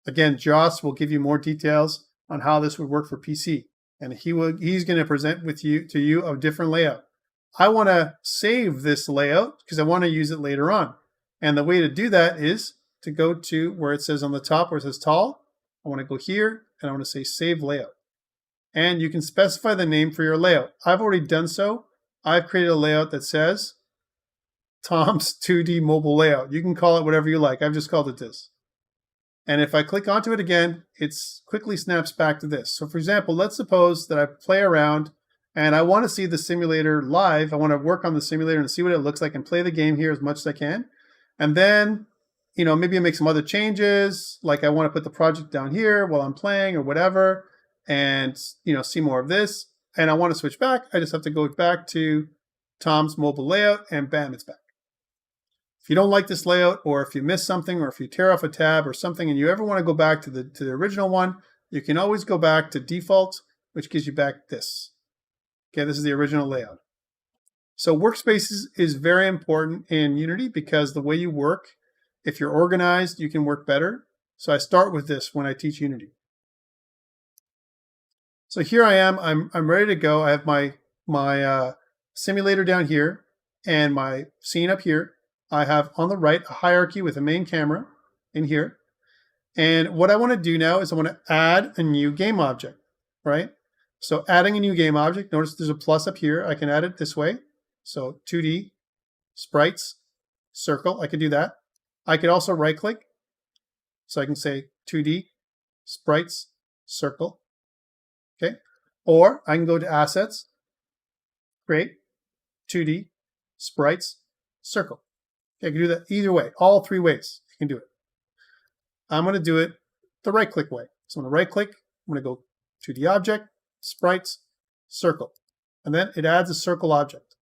Again, Joss will give you more details on how this would work for PC, and he's going to present to you a different layout. I want to save this layout because I want to use it later on. And the way to do that is to go to where it says on the top where it says tall. I want to go here and I want to say save layout. And you can specify the name for your layout. I've already done so. I've created a layout that says Tom's 2D mobile layout. You can call it whatever you like. I've just called it this. And if I click onto it again, it quickly snaps back to this. So for example, let's suppose that I play around and I want to see the simulator live. I want to work on the simulator and see what it looks like and play the game here as much as I can. And then, maybe I make some other changes, like I want to put the project down here while I'm playing or whatever, and, see more of this. And I want to switch back. I just have to go back to Tom's mobile layout and bam, it's back. If you don't like this layout, or if you miss something, or if you tear off a tab or something and you ever want to go back to the original one, you can always go back to default, which gives you back this. Okay, this is the original layout. So workspaces is very important in Unity because the way you work, if you're organized, you can work better. So I start with this when I teach Unity. So here I am, I'm ready to go. I have my simulator down here and my scene up here. I have on the right a hierarchy with a main camera in here. And what I want to do now is I want to add a new game object, right? So adding a new game object, notice there's a plus up here. I can add it this way. So 2D, sprites, circle, I could do that. I could also right click. So I can say 2D, sprites, circle. Okay. Or I can go to assets, create, 2D, sprites, circle. Okay, I can do that either way, all three ways you can do it. I'm going to do it the right click way. So I'm going to right click, I'm going to go to the object, sprites, circle. And then it adds a circle object.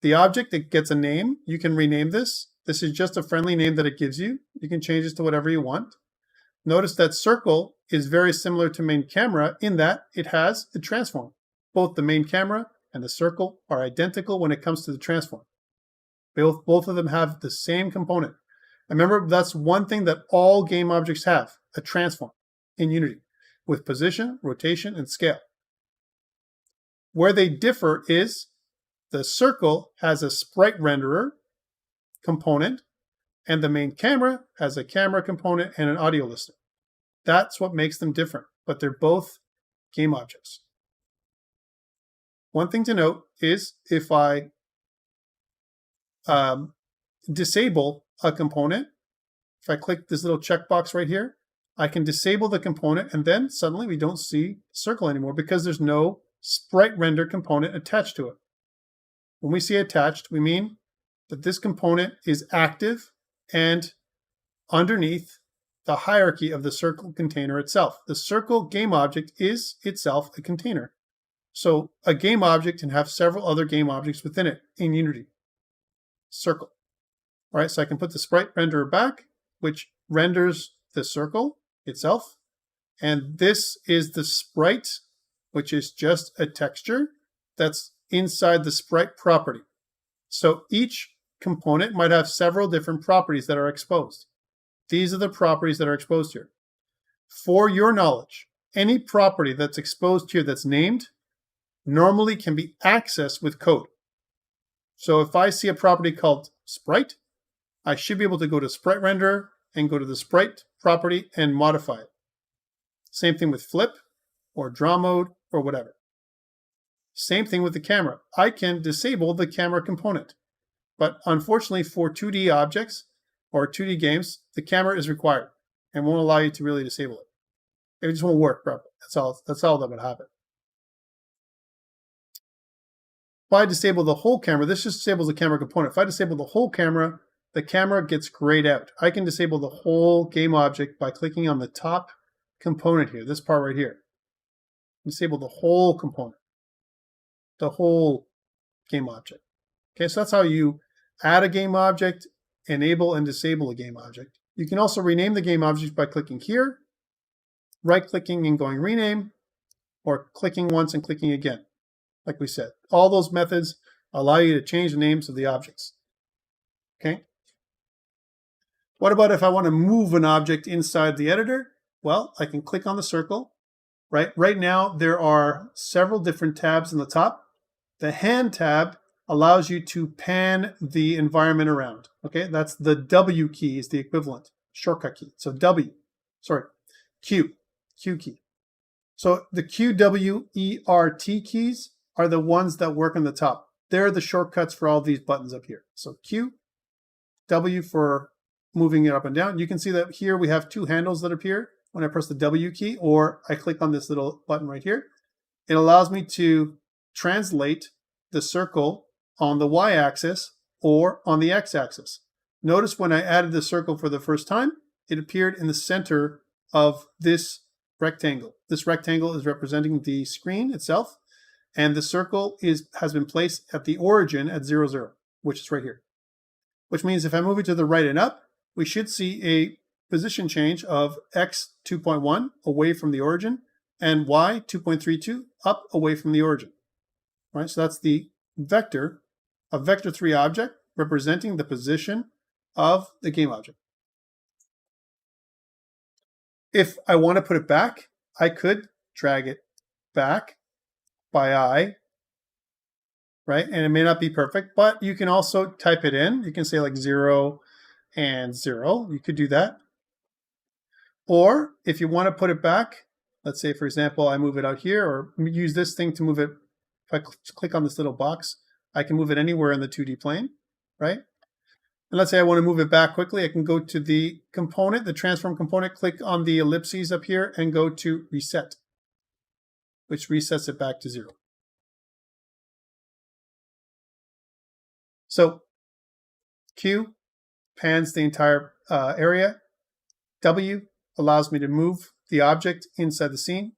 The object, it gets a name. You can rename this. This is just a friendly name that it gives you. You can change this to whatever you want. Notice that circle is very similar to main camera in that it has a transform. Both the main camera and the circle are identical when it comes to the transform. Both of them have the same component. Remember, that's one thing that all game objects have, a transform in Unity with position, rotation, and scale. Where they differ is the circle has a sprite renderer component and the main camera has a camera component and an audio listener. That's what makes them different, but they're both game objects. One thing to note is if I disable a component, if I click this little checkbox right here, I can disable the component and then suddenly we don't see circle anymore because there's no sprite render component attached to it. When we see attached, we mean that this component is active and underneath the hierarchy of the circle container itself. The circle game object is itself a container. So a game object can have several other game objects within it in Unity. Circle. All right, so I can put the sprite renderer back, which renders the circle itself. And this is the sprite, which is just a texture that's inside the sprite property. So each component might have several different properties that are exposed. These are the properties that are exposed here. For your knowledge, any property that's exposed here that's named normally can be accessed with code. So if I see a property called sprite, I should be able to go to sprite renderer and go to the sprite property and modify it. Same thing with flip or draw mode or whatever. Same thing with the camera. I can disable the camera component, but unfortunately for 2D objects or 2D games, the camera is required and won't allow you to really disable it. It just won't work properly. That's all that would happen. If I disable the whole camera, this just disables the camera component. If I disable the whole camera, the camera gets grayed out. I can disable the whole game object by clicking on the top component here, this part right here. Disable the whole component, the whole game object. Okay, so that's how you add a game object, enable and disable a game object. You can also rename the game object by clicking here, right-clicking and going rename, or clicking once and clicking again. Like we said, all those methods allow you to change the names of the objects. Okay. What about if I want to move an object inside the editor? Well, I can click on the circle. Right now, there are several different tabs in the top. The hand tab allows you to pan the environment around. Okay, that's the W key is the equivalent shortcut key. So Q key. So the Q, W, E, R, T keys are the ones that work on the top. They're the shortcuts for all these buttons up here. So Q, W for moving it up and down. You can see that here we have two handles that appear when I press the W key or I click on this little button right here. It allows me to translate the circle on the y-axis or on the x-axis. Notice when I added the circle for the first time, it appeared in the center of this rectangle. This rectangle is representing the screen itself, and the circle has been placed at the origin at 0, 0, which is right here. Which means if I move it to the right and up, we should see a position change of x 2.1 away from the origin and y 2.32 up away from the origin. Right? So that's the vector, a vector 3 object representing the position of the game object. If I want to put it back, I could drag it back by eye, right? And it may not be perfect, but you can also type it in. You can say like 0 and 0. You could do that. Or if you want to put it back, let's say, for example, I move it out here, or use this thing to move it. If I click on this little box, I can move it anywhere in the 2D plane, right? And let's say I want to move it back quickly. I can go to the component, the transform component, click on the ellipses up here and go to reset, which resets it back to 0. So Q pans the entire area. W allows me to move the object inside the scene.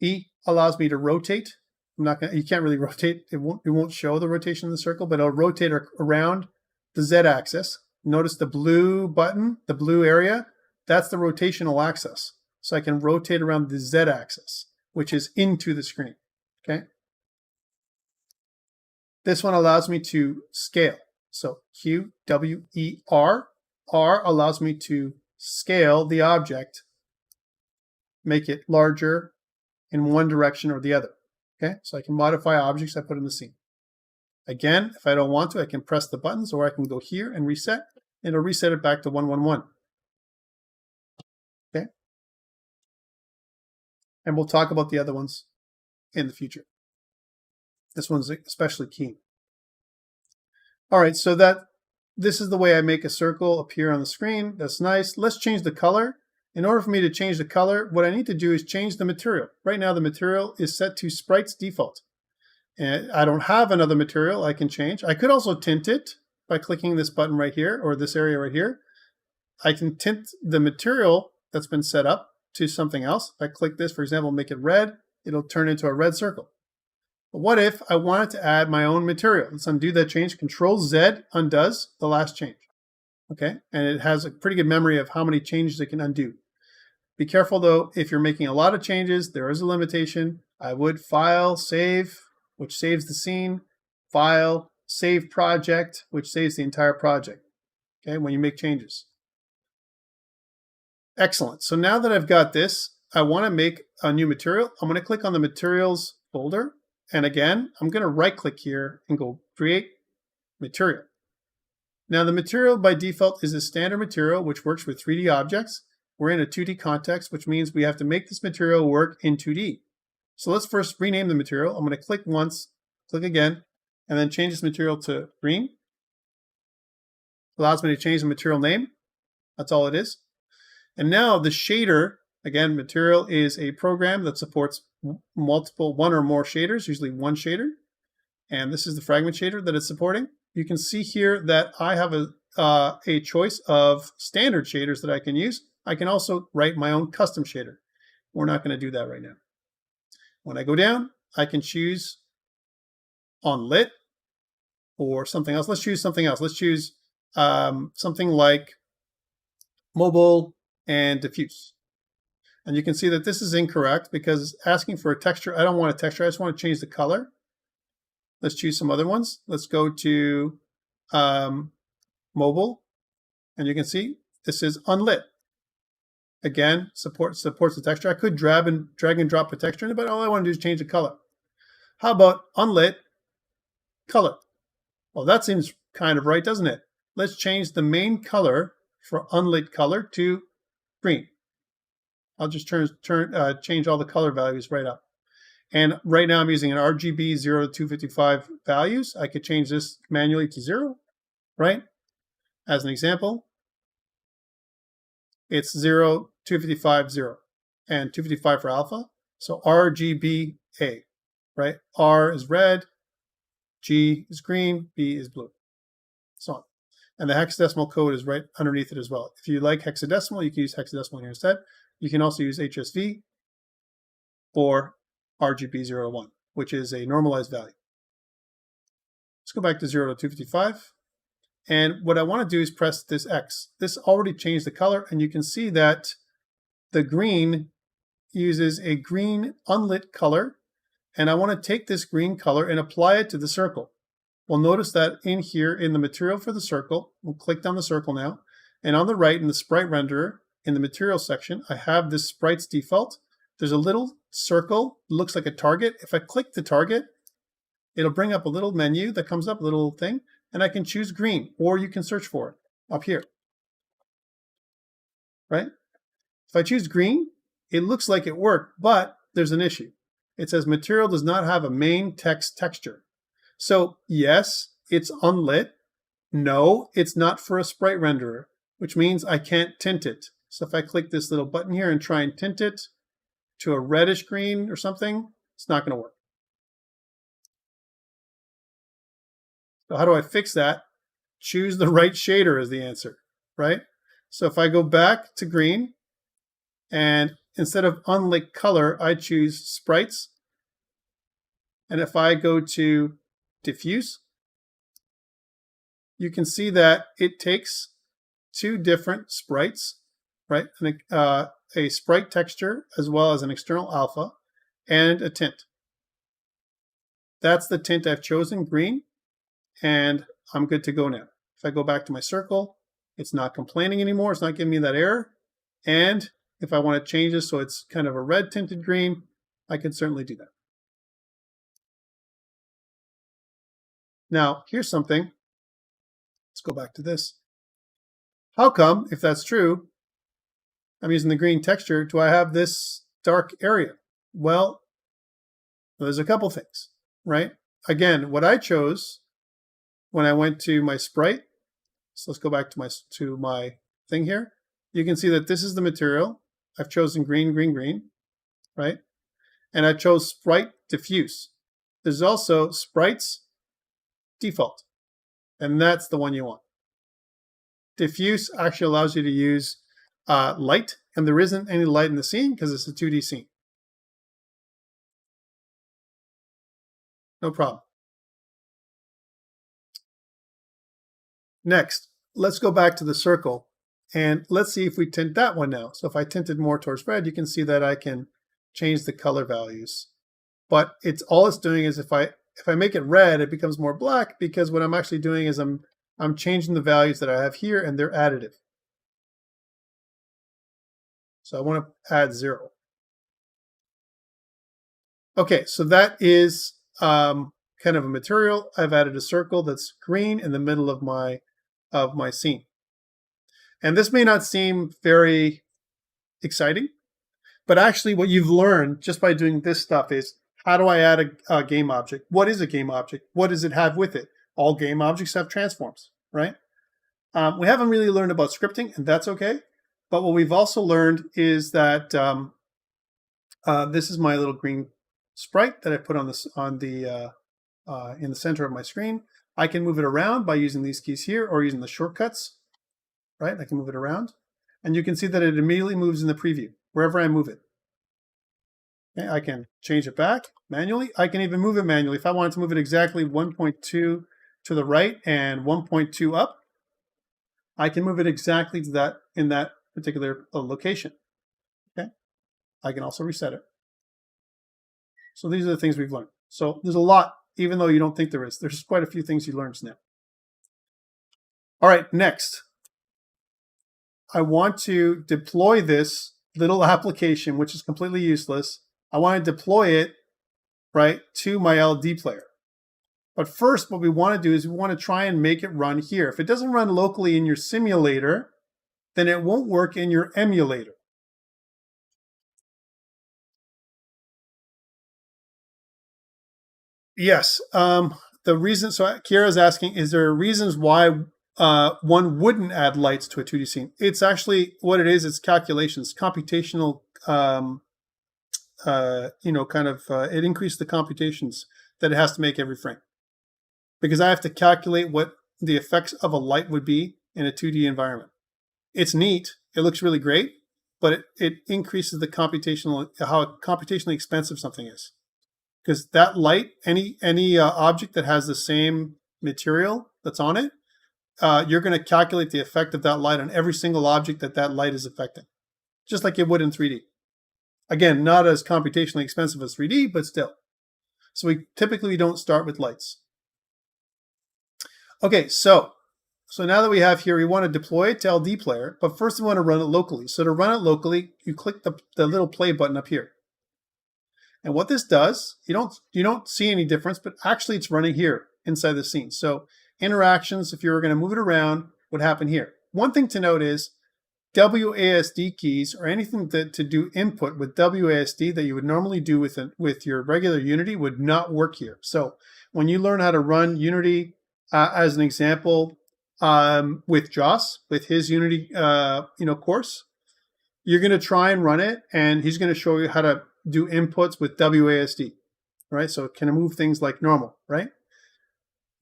E allows me to rotate. You can't really rotate. It won't show the rotation of the circle, but it'll rotate around the Z axis. Notice the blue button, the blue area, that's the rotational axis. So I can rotate around the Z axis, which is into the screen. Okay. This one allows me to scale. So Q, W, E, R. R allows me to scale the object, make it larger in one direction or the other. Okay, so I can modify objects I put in the scene. Again, if I don't want to, I can press the buttons, or I can go here and reset, and it'll reset it back to 111. Okay, and we'll talk about the other ones in the future. This one's especially key. All right, so this is the way I make a circle appear on the screen. That's nice. Let's change the color. In order for me to change the color, what I need to do is change the material. Right now, the material is set to Sprite's default. And I don't have another material I can change. I could also tint it by clicking this button right here, or this area right here. I can tint the material that's been set up to something else. If I click this, for example, make it red, it'll turn into a red circle. But what if I wanted to add my own material? Let's undo that change. Control Z undoes the last change. Okay, and it has a pretty good memory of how many changes it can undo. Be careful though, if you're making a lot of changes, there is a limitation. I would file, save, which saves the scene, file, save project, which saves the entire project, okay, when you make changes. Excellent. So now that I've got this, I want to make a new material. I'm going to click on the materials folder. And again, I'm going to right click here and go create material. Now the material by default is a standard material which works with 3D objects. We're in a 2D context, which means we have to make this material work in 2D. So let's first rename the material. I'm going to click once, click again, and then change this material to green. Allows me to change the material name. That's all it is. And now the shader, again, material is a program that supports one or more shaders, usually one shader. And this is the fragment shader that it's supporting. You can see here that I have a choice of standard shaders that I can use. I can also write my own custom shader. We're not going to do that right now. When I go down, I can choose on lit or something else. Let's choose something else. Let's choose something like mobile and diffuse. And you can see that this is incorrect because it's asking for a texture. I don't want a texture. I just want to change the color. Let's choose some other ones. Let's go to mobile. And you can see this is unlit. Again, supports the texture. I could drag and drop a texture in it, but all I want to do is change the color. How about unlit color? Well, that seems kind of right, doesn't it? Let's change the main color for unlit color to green. I'll just change all the color values right up. And right now I'm using an RGB 0 to 255 values. I could change this manually to 0, right? As an example, it's 0, 255, 0, and 255 for alpha. So RGBA, right? R is red, G is green, B is blue, so on. And the hexadecimal code is right underneath it as well. If you like hexadecimal, you can use hexadecimal here instead. You can also use HSV or RGB01, which is a normalized value. Let's go back to 0 to 255. And what I want to do is press this X. This already changed the color, and you can see that the green uses a green unlit color. And I want to take this green color and apply it to the circle. Well, notice that in here in the material for the circle, we'll click on the circle now. And on the right in the sprite renderer, in the material section, I have this sprite's default. There's a little circle, looks like a target. If I click the target, it'll bring up a little menu that comes up, a little thing, and I can choose green, or you can search for it up here, right? If I choose green, it looks like it worked, but there's an issue. It says material does not have a main text texture. So yes, it's unlit. No, it's not for a sprite renderer, which means I can't tint it. So if I click this little button here and try and tint it to a reddish green or something, it's not going to work. So how do I fix that? Choose the right shader is the answer, right? So if I go back to green, and instead of unlit color, I choose sprites. And if I go to diffuse, you can see that it takes two different sprites, right? A sprite texture as well as an external alpha and a tint. That's the tint I've chosen, green, and I'm good to go now. If I go back to my circle, it's not complaining anymore. It's not giving me that error. And if I want to change this so it's kind of a red tinted green, I can certainly do that. Now, here's something. Let's go back to this. How come, if that's true, I'm using the green texture, do I have this dark area? Well, there's a couple things, right? Again, what I chose when I went to my sprite, so let's go back to my thing here. You can see that this is the material. I've chosen green, green, green, right? And I chose sprite diffuse. There's also sprites default, and that's the one you want. Diffuse actually allows you to use light, and there isn't any light in the scene because it's a 2D scene. No problem. Next, let's go back to the circle, and let's see if we tint that one now. So if I tint it more towards red, you can see that I can change the color values. But all it's doing is if I make it red, it becomes more black, because what I'm actually doing is I'm changing the values that I have here, and they're additive. So I want to add 0. Okay, so that is kind of a material. I've added a circle that's green in the middle of my scene. And this may not seem very exciting, but actually what you've learned just by doing this stuff is, how do I add a game object? What is a game object? What does it have with it? All game objects have transforms, right? We haven't really learned about scripting, and that's okay. But what we've also learned is that this is my little green sprite that I put in the center of my screen. I can move it around by using these keys here, or using the shortcuts, right? I can move it around, and you can see that it immediately moves in the preview wherever I move it. Okay, I can change it back manually. I can even move it manually. If I wanted to move it exactly 1.2 to the right and 1.2 up, I can move it exactly to that in that particular location. Okay, I can also reset it. So these are the things we've learned. So there's a lot, even though you don't think there is. There's quite a few things you learned now. All right, next. I want to deploy this little application, which is completely useless. I want to deploy it, right, to my LD player. But first, what we want to do is we want to try and make it run here. If it doesn't run locally in your simulator, then it won't work in your emulator. Yes. The reason, so Kira's asking, is there reasons why one wouldn't add lights to a 2D scene? It's actually what it is. It's calculations, computational. It increases the computations that it has to make every frame, because I have to calculate what the effects of a light would be in a 2D environment. It's neat. It looks really great, but it increases the how computationally expensive something is. Because that light, any object that has the same material that's on it, you're going to calculate the effect of that light on every single object that that light is affecting, just like you would in 3D. Again, not as computationally expensive as 3D, but still. So we typically don't start with lights. Okay, so now that we have here, we want to deploy it to LDPlayer, but first we want to run it locally. So to run it locally, you click the little play button up here. And what this does, you don't see any difference, but actually it's running here inside the scene. So interactions, if you were going to move it around, would happen here. One thing to note is WASD keys, or anything to do input with WASD that you would normally do with your regular Unity, would not work here. So when you learn how to run Unity, as an example, with Joss, with his Unity course, you're going to try and run it, and he's going to show you how to do inputs with WASD, right? So it can move things like normal, right?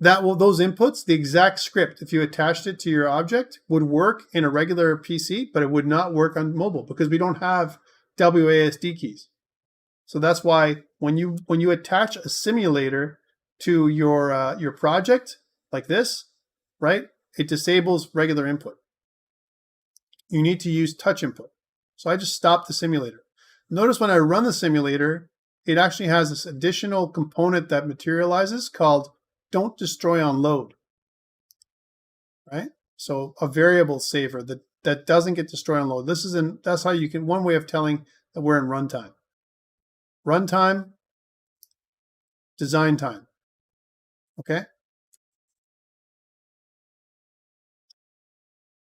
Those inputs, the exact script, if you attached it to your object, would work in a regular PC, but it would not work on mobile because we don't have WASD keys. So that's why when you attach a simulator to your project like this, right, it disables regular input. You need to use touch input. So I just stopped the simulator. Notice when I run the simulator, it actually has this additional component that materializes called don't destroy on load, right? So a variable saver that doesn't get destroyed on load. That's how you can, one way of telling that we're in runtime. Runtime, design time, okay?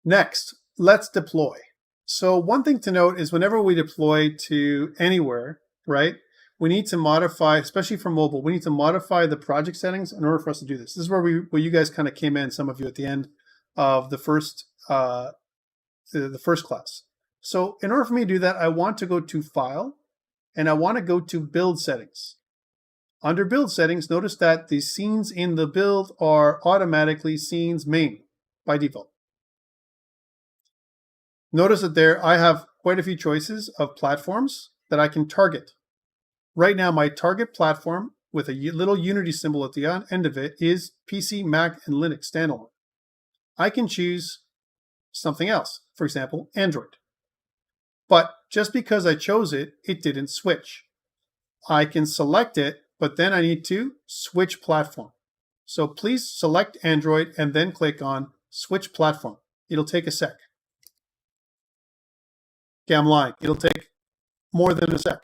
Next, let's deploy. So one thing to note is whenever we deploy to anywhere, right, we need to modify, especially for mobile, we need to modify the project settings in order for us to do this. This is where you guys kind of came in, some of you at the end of the first class. So in order for me to do that, I want to go to File, and I want to go to Build Settings. Under Build Settings, notice that the scenes in the build are automatically scenes main by default. Notice that there I have quite a few choices of platforms that I can target. Right now, my target platform with a little Unity symbol at the end of it is PC, Mac, and Linux standalone. I can choose something else, for example, Android. But just because I chose it, it didn't switch. I can select it, but then I need to switch platform. So please select Android and then click on Switch Platform. It'll take a sec. Okay, I'm lying. It'll take more than a sec.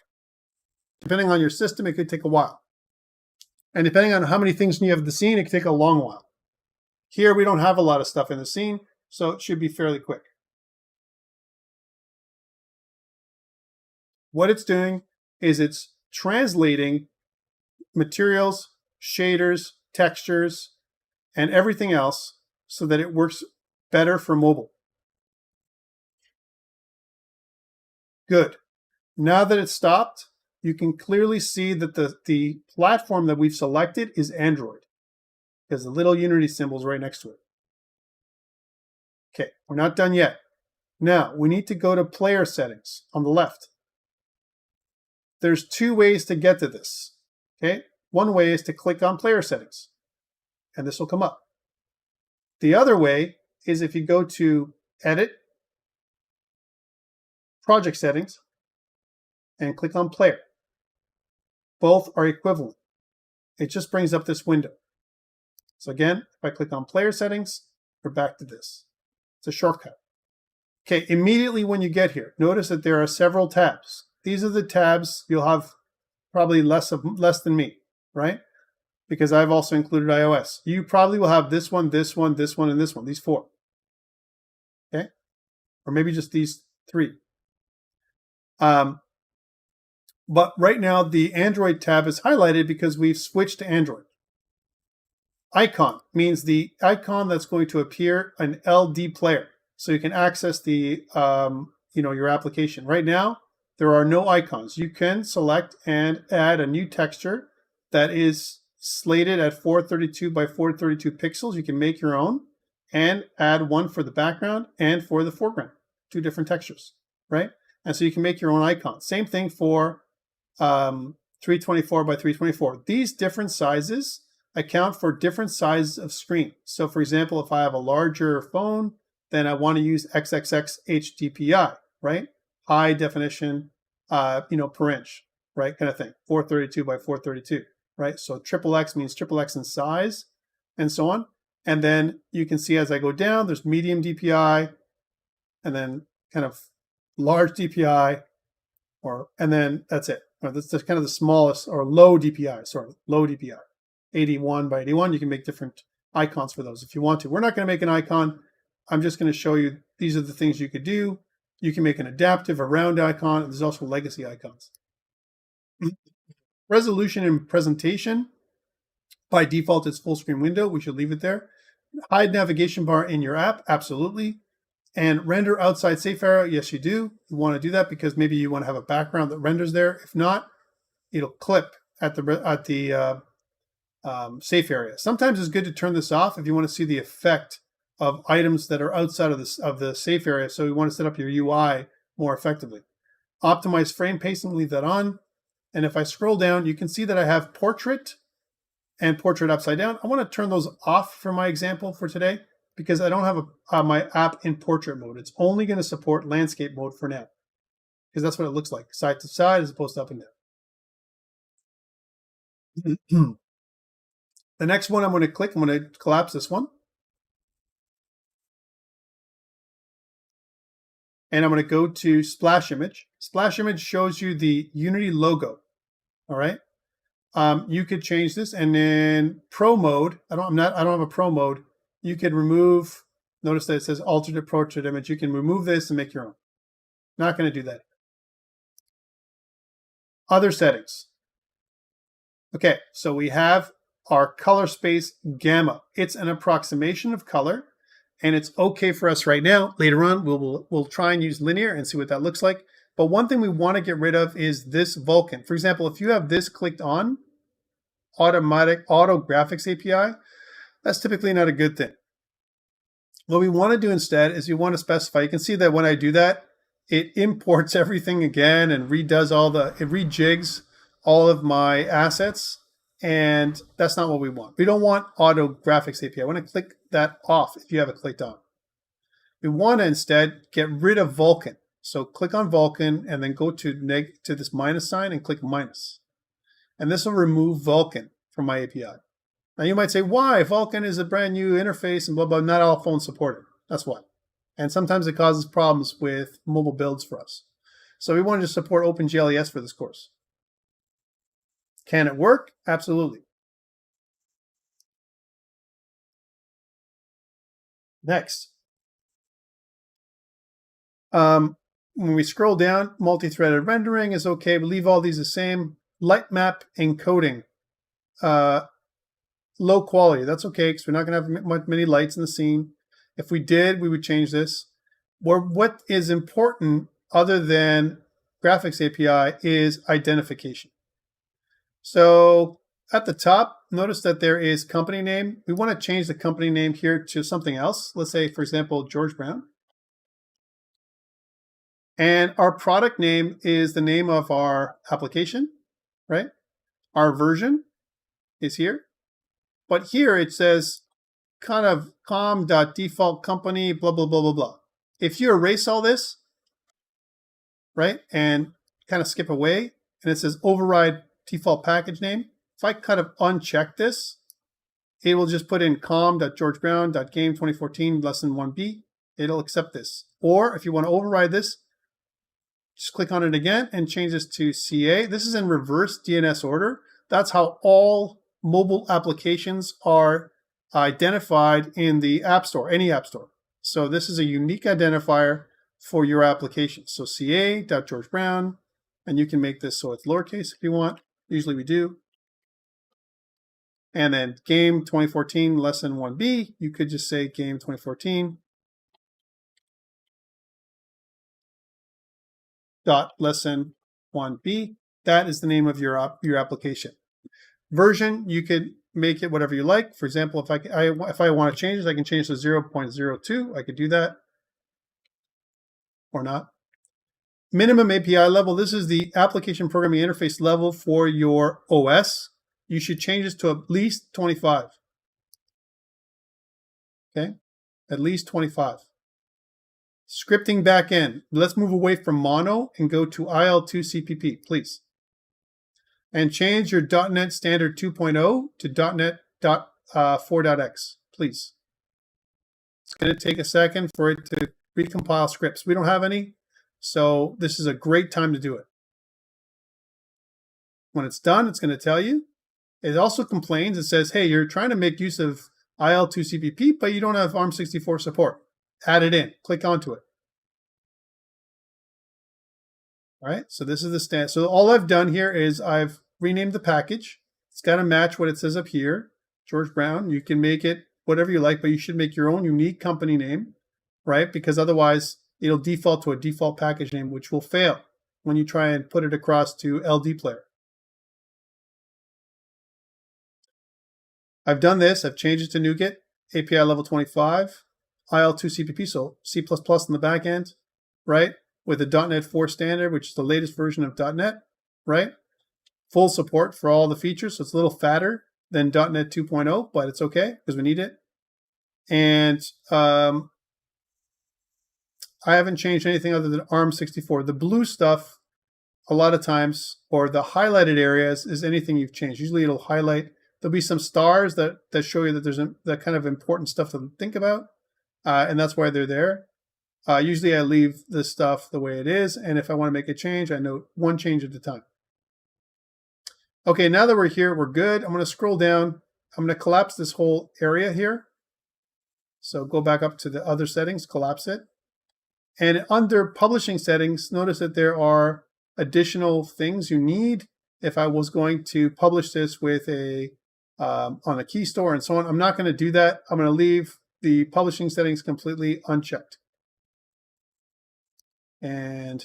Depending on your system, it could take a while. And depending on how many things you have in the scene, it could take a long while. Here, we don't have a lot of stuff in the scene, so it should be fairly quick. What it's doing is it's translating materials, shaders, textures, and everything else so that it works better for mobile. Good. Now that it's stopped, you can clearly see that the platform that we've selected is Android because the little Unity symbol is right next to it. Okay, we're not done yet. Now, we need to go to Player Settings on the left. There's two ways to get to this. Okay, one way is to click on Player Settings, and this will come up. The other way is if you go to Edit, Project Settings, and click on Player. Both are equivalent. It just brings up this window. So again, if I click on Player Settings, we're back to this. It's a shortcut. Okay, immediately when you get here, notice that there are several tabs. These are the tabs you'll have probably less than me, right? Because I've also included iOS. You probably will have this one, this one, this one, and this one, these four. Okay? Or maybe just these three. But right now, the Android tab is highlighted because we've switched to Android. Icon means the icon that's going to appear in LDPlayer. So you can access the, your application. Right now, there are no icons. You can select and add a new texture that is slated at 432 by 432 pixels. You can make your own and add one for the background and for the foreground, two different textures, right? And so you can make your own icon. Same thing for 324 by 324. These different sizes account for different sizes of screen. So for example, if I have a larger phone, then I want to use XXX HDPI, right? High definition, per inch, right? Kind of thing, 432 by 432, right? So triple X means triple X in size and so on. And then you can see as I go down, there's medium DPI and then kind of large DPI, and then that's it. That's kind of the smallest, or low DPI, low DPI. 81 by 81, you can make different icons for those if you want to. We're not going to make an icon. I'm just going to show you these are the things you could do. You can make an adaptive, a round icon, and there's also legacy icons. Resolution and presentation. By default, it's full screen window. We should leave it there. Hide navigation bar in your app, absolutely. And render outside safe area, yes, you do. You want to do that because maybe you want to have a background that renders there. If not, it'll clip at the safe area. Sometimes it's good to turn this off if you want to see the effect of items that are outside of the safe area. So you want to set up your UI more effectively. Optimize frame pacing, leave that on. And if I scroll down, you can see that I have portrait and portrait upside down. I want to turn those off for my example for today because I don't have my app in portrait mode. It's only going to support landscape mode for now because that's what it looks like, side to side as opposed to up and down. The next one I'm going to click, I'm going to collapse this one. And I'm going to go to splash image. Splash image shows you the Unity logo. All right. You could change this, and in pro mode, I don't have a pro mode. You could remove. Notice that it says alternate portrait image. You can remove this and make your own. Not going to do that. Other settings. Okay, so we have our color space gamma. It's an approximation of color, and it's okay for us right now. Later on, we'll try and use linear and see what that looks like. But one thing we want to get rid of is this Vulkan. For example, if you have this clicked on, automatic auto graphics API, that's typically not a good thing. What we want to do instead is you want to specify, you can see that when I do that, it imports everything again and rejigs all of my assets. And that's not what we want. We don't want auto graphics API. I want to click that off if you have it clicked on. We want to instead get rid of Vulkan. So click on Vulkan and then go to this minus sign and click minus. And this will remove Vulkan from my API. Now you might say, why? Vulkan is a brand new interface and blah, blah, not all phones support it. That's why. And sometimes it causes problems with mobile builds for us. So we wanted to support OpenGLES for this course. Can it work? Absolutely. Next. When we scroll down, multi-threaded rendering is okay. We leave all these the same. Light map encoding. Low quality. That's okay because we're not going to have many lights in the scene. If we did, we would change this. What is important other than graphics API is identification. So at the top, notice that there is company name. We want to change the company name here to something else. Let's say, for example, George Brown. And our product name is the name of our application, right? Our version is here. But here it says kind of com.default company, blah, blah, blah, blah, blah. If you erase all this, right, and kind of skip away, and it says override default package name, if I kind of uncheck this, it will just put in com.georgebrown.game2014 lesson 1b. It'll accept this. Or if you want to override this, just click on it again and change this to CA. This is in reverse DNS order. That's how all mobile applications are identified in the App Store, any App Store. So this is a unique identifier for your application. So ca.georgebrown, and you can make this so it's lowercase if you want. Usually we do. And then game 2014 lesson 1b, you could just say game 2014 dot lesson 1b. That is the name of your application. Version, you could make it whatever you like. For example, if I want to change it, I can change it to 0.02. I could do that or not. Minimum API level. This is the application programming interface level for your OS. you should change this to at least 25. Okay, at least 25. Scripting backend. Let's move away from mono and go to IL2 CPP, please. And change your .NET Standard 2.0 to .NET 4.x, please. It's going to take a second for it to recompile scripts. We don't have any, so this is a great time to do it. When it's done, it's going to tell you. It also complains. It says, hey, you're trying to make use of IL2 CPP, but you don't have ARM64 support. Add it in. Click onto it. All right, so this is the stand. So all I've done here is I've renamed the package. It's got to match what it says up here. George Brown. You can make it whatever you like, but you should make your own unique company name, right? Because otherwise it'll default to a default package name, which will fail when you try and put it across to LDPlayer. I've done this. I've changed it to NuGet, API level 25, IL2 CPP, so C++ in the back end, right? With the .NET 4 standard, which is the latest version of .NET, right? Full support for all the features, so it's a little fatter than .NET 2.0, but it's okay because we need it. And I haven't changed anything other than ARM64. The blue stuff, a lot of times, or the highlighted areas, is anything you've changed. Usually it'll highlight. There'll be some stars that show you that there's that kind of important stuff to think about, and that's why they're there. Usually I leave this stuff the way it is, and if I want to make a change, I note one change at a time. Okay, now that we're here, we're good. I'm going to scroll down. I'm going to collapse this whole area here. So go back up to the other settings, collapse it. And under publishing settings, notice that there are additional things you need. If I was going to publish this with a on a key store and so on, I'm not going to do that. I'm going to leave the publishing settings completely unchecked. And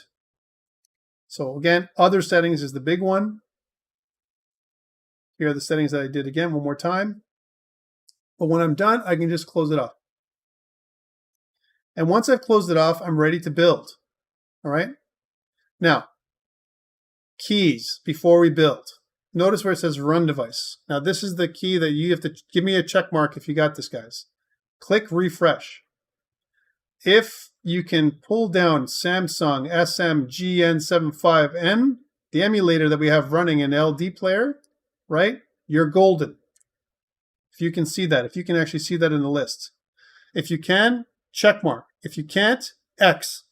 so again, other settings is the big one. Here are the settings that I did again one more time. But when I'm done, I can just close it off. And once I've closed it off, I'm ready to build. All right. Now, keys before we build. Notice where it says run device. Now, this is the key that you have to give me a check mark if you got this, guys. Click refresh. If you can pull down Samsung SMGN75N, the emulator that we have running in LDPlayer, right? You're golden. If you can see that, if you can actually see that in the list. If you can, check mark. If you can't, X.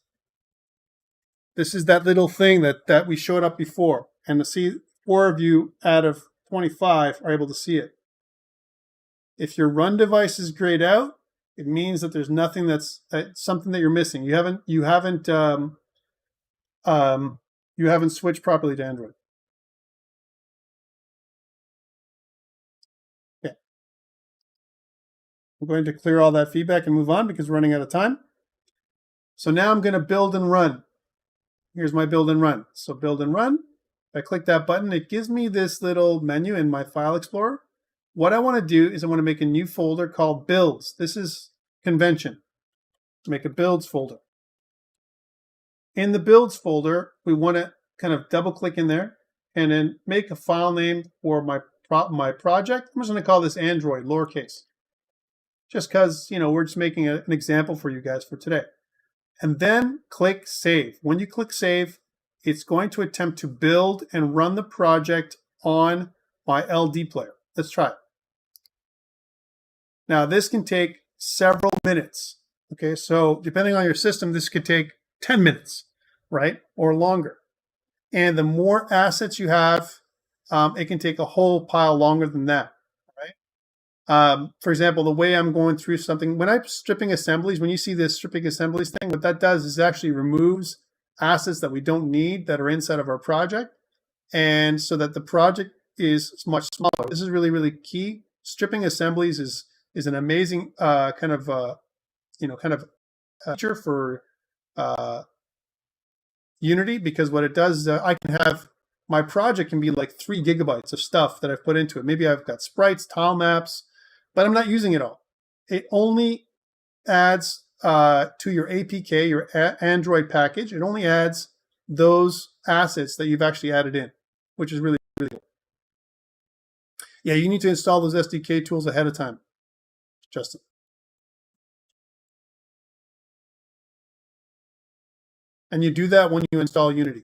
This is that little thing that we showed up before. And to see 4 of you out of 25 are able to see it. If your run device is grayed out, it means that there's nothing that's something that you're missing. You haven't switched properly to Android. Okay. I'm going to clear all that feedback and move on because we're running out of time. So now I'm going to build and run. Here's my build and run. So build and run. If I click that button, it gives me this little menu in my file explorer. What I want to do is I want to make a new folder called builds. This is convention. Make a builds folder. In the builds folder, we want to kind of double click in there and then make a file name for my project. I'm just going to call this Android, lowercase. Just because, you know, we're just making an example for you guys for today. And then click save. When you click save, it's going to attempt to build and run the project on my LDPlayer. Let's try it. Now, this can take several minutes. Okay, so depending on your system, this could take 10 minutes, right? Or longer. And the more assets you have, it can take a whole pile longer than that, right? For example, the way I'm going through something, when I'm stripping assemblies, when you see this stripping assemblies thing, what that does is actually removes assets that we don't need that are inside of our project. And so that the project is much smaller. This is really, really key. Stripping assemblies is an amazing kind of feature for Unity, because what it does is I can have my project can be like 3 gigabytes of stuff that I've put into it. Maybe I've got sprites, tile maps, but I'm not using it all. It only adds to your APK, your Android package. It only adds those assets that you've actually added in, which is really, really cool. Yeah, you need to install those SDK tools ahead of time, Justin. And you do that when you install Unity.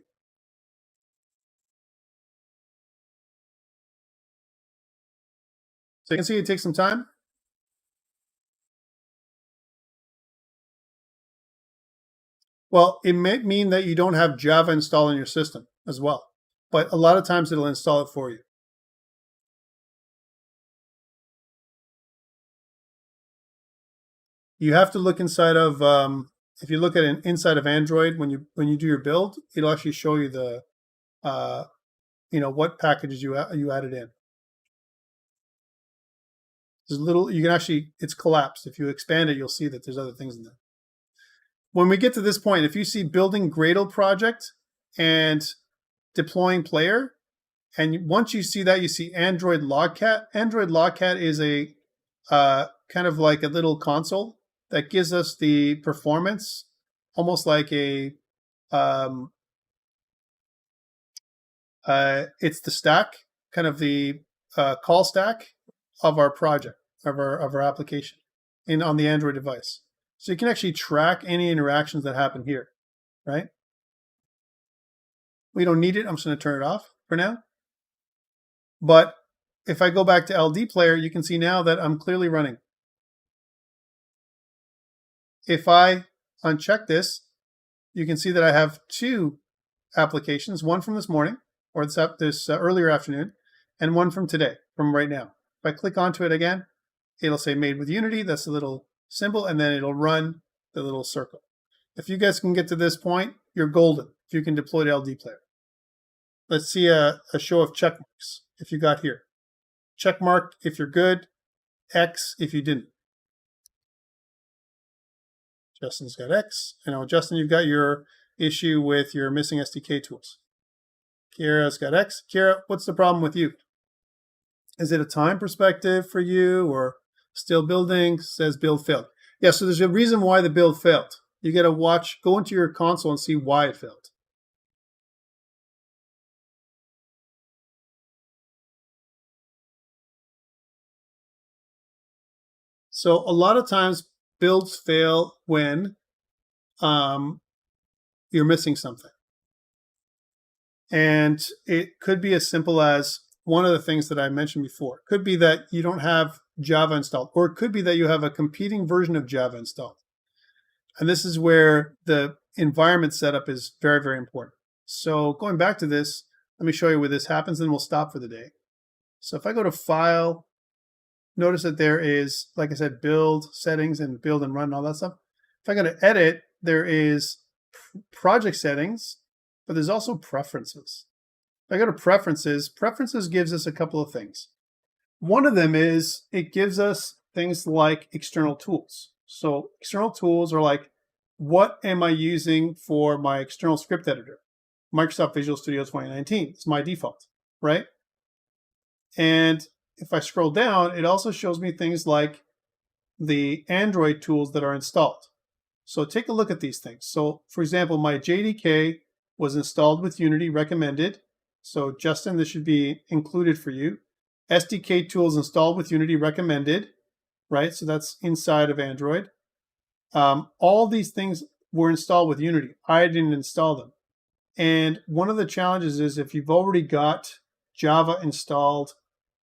So you can see it takes some time. Well, it may mean that you don't have Java installed in your system as well, but a lot of times it'll install it for you. You have to look inside of, if you look at an inside of Android, when you do your build, it'll actually show you the, what packages you added in. There's you can actually, it's collapsed. If you expand it, you'll see that there's other things in there. When we get to this point, if you see building Gradle project and deploying player, and once you see that, you see Android Logcat. Android Logcat is a kind of like a little console that gives us the performance, almost like a, it's the stack, kind of the call stack of our project, of our application on the Android device. So you can actually track any interactions that happen here, right? We don't need it. I'm just going to turn it off for now. But if I go back to LDPlayer, you can see now that I'm clearly running. If I uncheck this, you can see that I have two applications, one from this morning, or this earlier afternoon, and one from today, from right now. If I click onto it again, it'll say made with Unity. That's a little symbol, and then it'll run the little circle. If you guys can get to this point, you're golden if you can deploy to LDPlayer. Let's see a show of check marks if you got here. Check mark if you're good, X if you didn't. Justin's got X. I know, Justin, you've got your issue with your missing SDK tools. Kira's got X. Kira, what's the problem with you? Is it a time perspective for you, or still building? Says build failed. Yeah, so there's a reason why the build failed. You got to go into your console and see why it failed. So a lot of times builds fail when you're missing something. And it could be as simple as one of the things that I mentioned before. It could be that you don't have Java installed, or it could be that you have a competing version of Java installed. And this is where the environment setup is very, very important. So going back to this, let me show you where this happens, and we'll stop for the day. So if I go to File, notice that there is, like I said, build, settings, and build and run and all that stuff. If I go to edit, there is project settings, but there's also preferences. If I go to preferences, preferences gives us a couple of things. One of them is it gives us things like external tools. So external tools are like, what am I using for my external script editor? Microsoft Visual Studio 2019. It's my default, right? And if I scroll down, it also shows me things like the Android tools that are installed. So take a look at these things. So for example, my JDK was installed with Unity, recommended. So Justin, this should be included for you. SDK tools installed with Unity, recommended, right? So that's inside of Android. All these things were installed with Unity. I didn't install them. And one of the challenges is if you've already got Java installed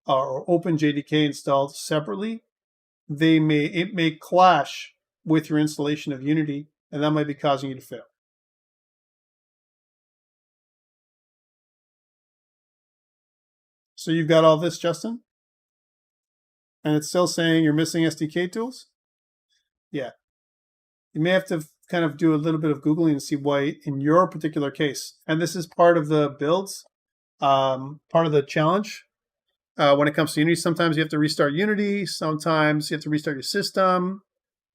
or OpenJDK installed separately, it may clash with your installation of Unity, and that might be causing you to fail. So you've got all this, Justin? And it's still saying you're missing SDK tools? Yeah. You may have to kind of do a little bit of Googling and see why in your particular case. And this is part of the builds, part of the challenge. When it comes to Unity, sometimes you have to restart Unity. Sometimes you have to restart your system.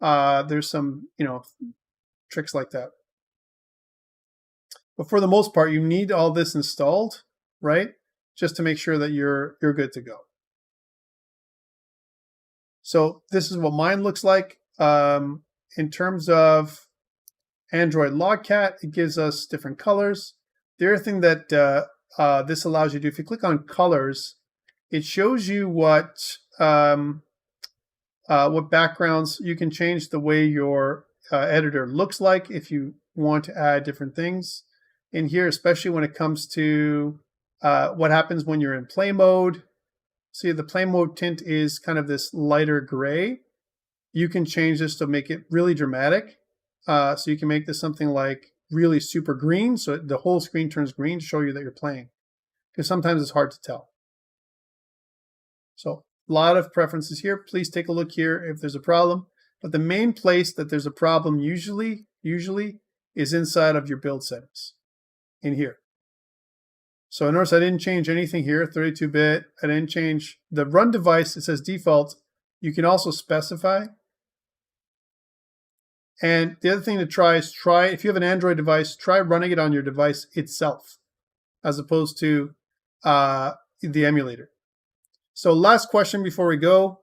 There's some, tricks like that. But for the most part, you need all this installed, right? Just to make sure that you're good to go. So this is what mine looks like. In terms of Android Logcat, it gives us different colors. The other thing that this allows you to do, if you click on colors, it shows you what backgrounds you can change the way your editor looks like if you want to add different things in here, especially when it comes to what happens when you're in play mode. See, the play mode tint is kind of this lighter gray. You can change this to make it really dramatic. So you can make this something like really super green, so the whole screen turns green to show you that you're playing, because sometimes it's hard to tell. So a lot of preferences here. Please take a look here if there's a problem. But the main place that there's a problem usually is inside of your build settings in here. So notice I didn't change anything here, 32-bit. I didn't change the run device. It says default. You can also specify. And the other thing to try is if you have an Android device, try running it on your device itself as opposed to the emulator. So last question before we go.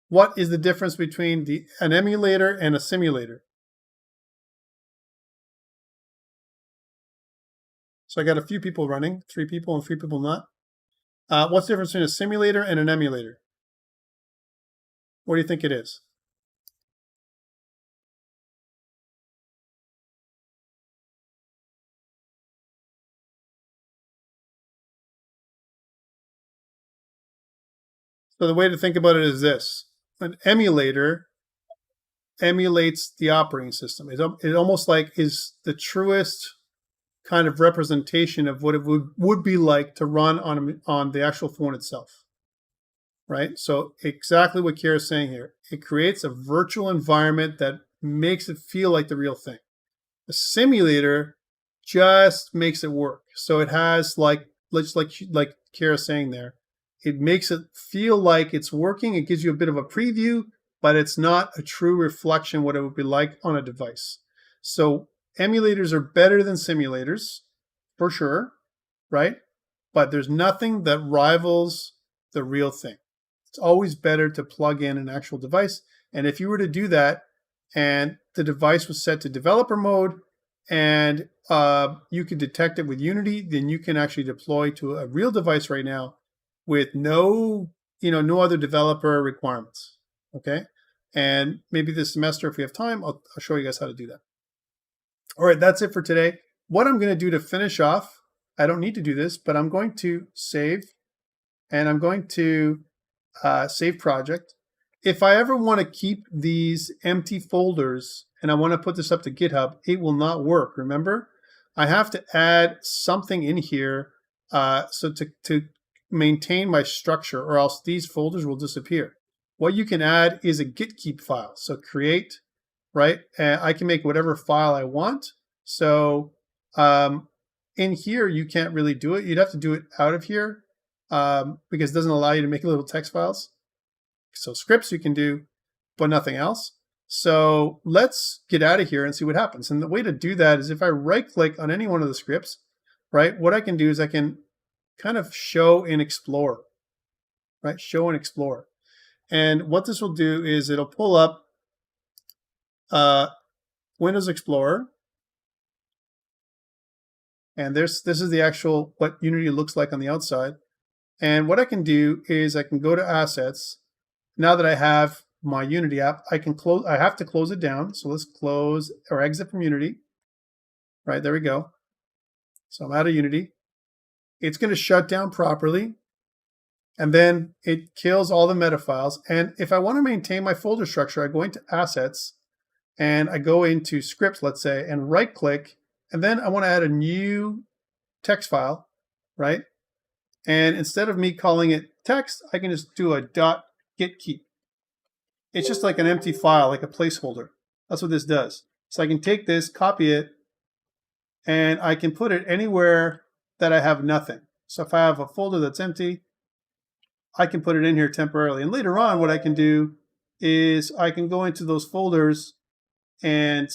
What is the difference between an emulator and a simulator? So I got a few people running, 3 people and 3 people not. What's the difference between a simulator and an emulator? What do you think it is? So the way to think about it is this. An emulator emulates the operating system. It almost like is the truest kind of representation of what it would be like to run on the actual phone itself, right? So exactly what Kira's saying here. It creates a virtual environment that makes it feel like the real thing. A simulator just makes it work. So it has like Kira's saying there, it makes it feel like it's working. It gives you a bit of a preview, but it's not a true reflection of what it would be like on a device. So emulators are better than simulators, for sure, right? But there's nothing that rivals the real thing. It's always better to plug in an actual device. And if you were to do that and the device was set to developer mode and you could detect it with Unity, then you can actually deploy to a real device right now with no other developer requirements, okay? And maybe this semester, if we have time, I'll show you guys how to do that. All right, that's it for today. What I'm going to do to finish off, I don't need to do this, but I'm going to save, and I'm going to save project. If I ever want to keep these empty folders and I want to put this up to GitHub, it will not work. Remember, I have to add something in here so to maintain my structure, or else these folders will disappear. What you can add is a git keep file. So create, right? And I can make whatever file I want. So in here, you can't really do it. You'd have to do it out of here because it doesn't allow you to make little text files. So scripts you can do, but nothing else. So let's get out of here and see what happens. And the way to do that is if I right click on any one of the scripts, right? What I can do is I can kind of show in Explorer, right? Show in Explorer. And what this will do is it'll pull up Windows Explorer. And this is the actual, what Unity looks like on the outside. And what I can do is I can go to Assets. Now that I have my Unity app, I have to close it down. So let's close or exit from Unity. Right, there we go. So I'm out of Unity. It's going to shut down properly. And then it kills all the meta files. And if I want to maintain my folder structure, I go into Assets and I go into Scripts, let's say, and right click. And then I want to add a new text file, right? And instead of me calling it text, I can just do a .git keep. It's just like an empty file, like a placeholder. That's what this does. So I can take this, copy it, and I can put it anywhere that I have nothing. So if I have a folder that's empty, I can put it in here temporarily. And later on, what I can do is I can go into those folders and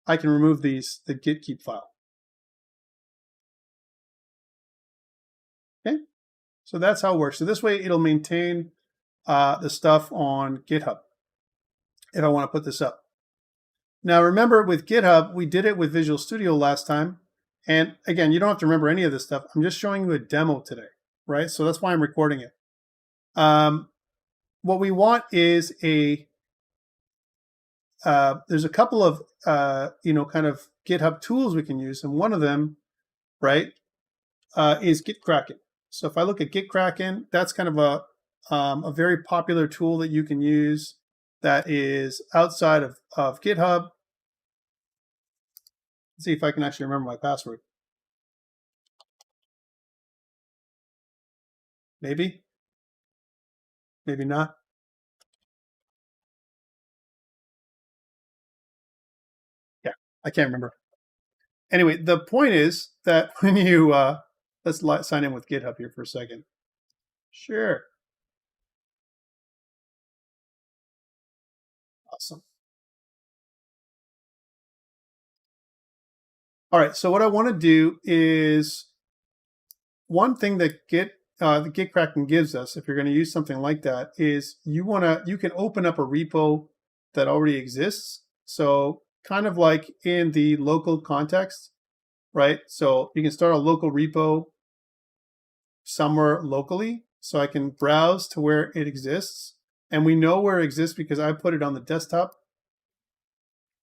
I can remove the git keep file. Okay, so that's how it works. So this way it'll maintain the stuff on GitHub if I want to put this up. Now remember, with GitHub, we did it with Visual Studio last time. And again, you don't have to remember any of this stuff. I'm just showing you a demo today. right? So that's why I'm recording it. What we want is there's a couple of, kind of GitHub tools we can use. And one of them, right, is Gitkraken. So if I look at Gitkraken, that's kind of a very popular tool that you can use that is outside of GitHub. Let's see if I can actually remember my password. Maybe, maybe not. Yeah, I can't remember. Anyway, the point is that when you, let's sign in with GitHub here for a second. Sure. Awesome. All right, so what I want to do is one thing that the Gitkraken gives us, if you're going to use something like that, is you can open up a repo that already exists. So kind of like in the local context, right? So you can start a local repo somewhere locally. So I can browse to where it exists. And we know where it exists because I put it on the desktop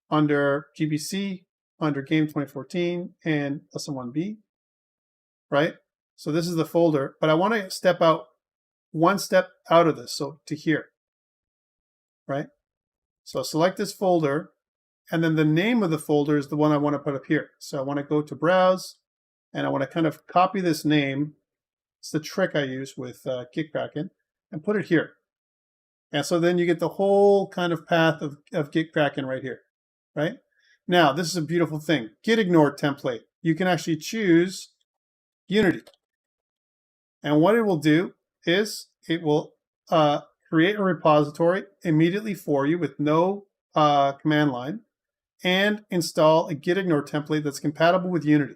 under GBC, under GAME2014, and Lesson1B, right? So this is the folder, but I want to step out one step out of this, so to here, right? So select this folder, and then the name of the folder is the one I want to put up here. So I want to go to Browse, and I want to kind of copy this name. It's the trick I use with Gitkraken, and put it here. And so then you get the whole kind of path of Gitkraken right here, right? Now, this is a beautiful thing. Git ignore template. You can actually choose Unity. And what it will do is it will create a repository immediately for you with no command line and install a git ignore template that's compatible with Unity.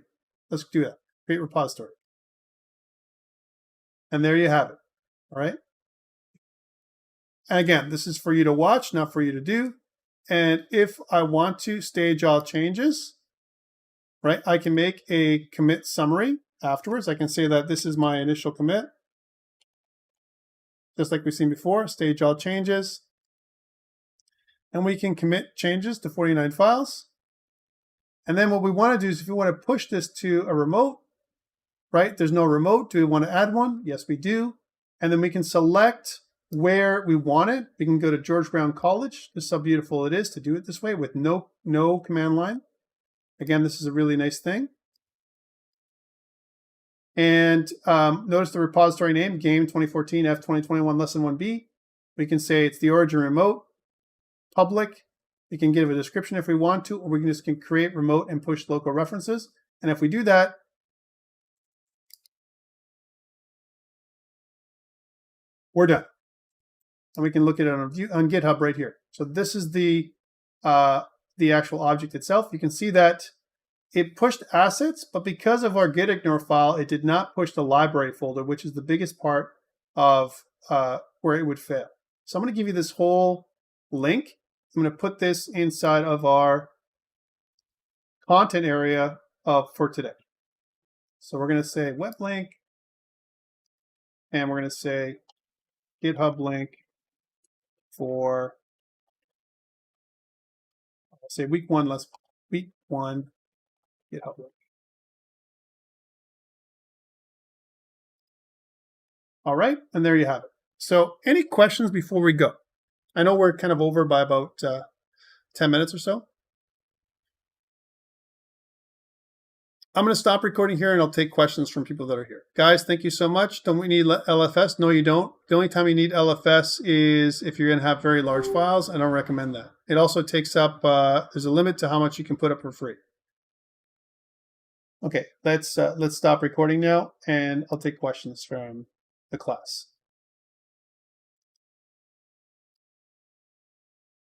Let's do that. Create repository. And there you have it. All right. And again, this is for you to watch, not for you to do. And if I want to stage all changes, right, I can make a commit summary afterwards. I can say that this is my initial commit. Just like we've seen before, stage all changes. And we can commit changes to 49 files. And then what we want to do is if we want to push this to a remote, right? There's no remote. Do we want to add one? Yes, we do. And then we can select where we want it. We can go to George Brown College. This is how beautiful it is to do it this way with no command line. Again, this is a really nice thing. And notice the repository name, GAME2014 F2021 Lesson 1B. We can say it's the origin remote, public. We can give a description if we want to, or we can just create remote and push local references. And if we do that, we're done. And we can look at it on GitHub right here. So this is the actual object itself. You can see that it pushed assets, but because of our git ignore file, it did not push the library folder, which is the biggest part of where it would fail. So I'm going to give you this whole link. I'm going to put this inside of our content area for today. So we're going to say web link, and we're going to say GitHub link for, I'll say week one GitHub link. All right, and there you have it. So any questions before we go? I know we're kind of over by about 10 minutes or so. I'm going to stop recording here and I'll take questions from people that are here. Guys, thank you so much. Don't we need LFS? No, you don't. The only time you need LFS is if you're going to have very large files. I don't recommend that. It also takes up, there's a limit to how much you can put up for free. Okay, let's stop recording now and I'll take questions from the class.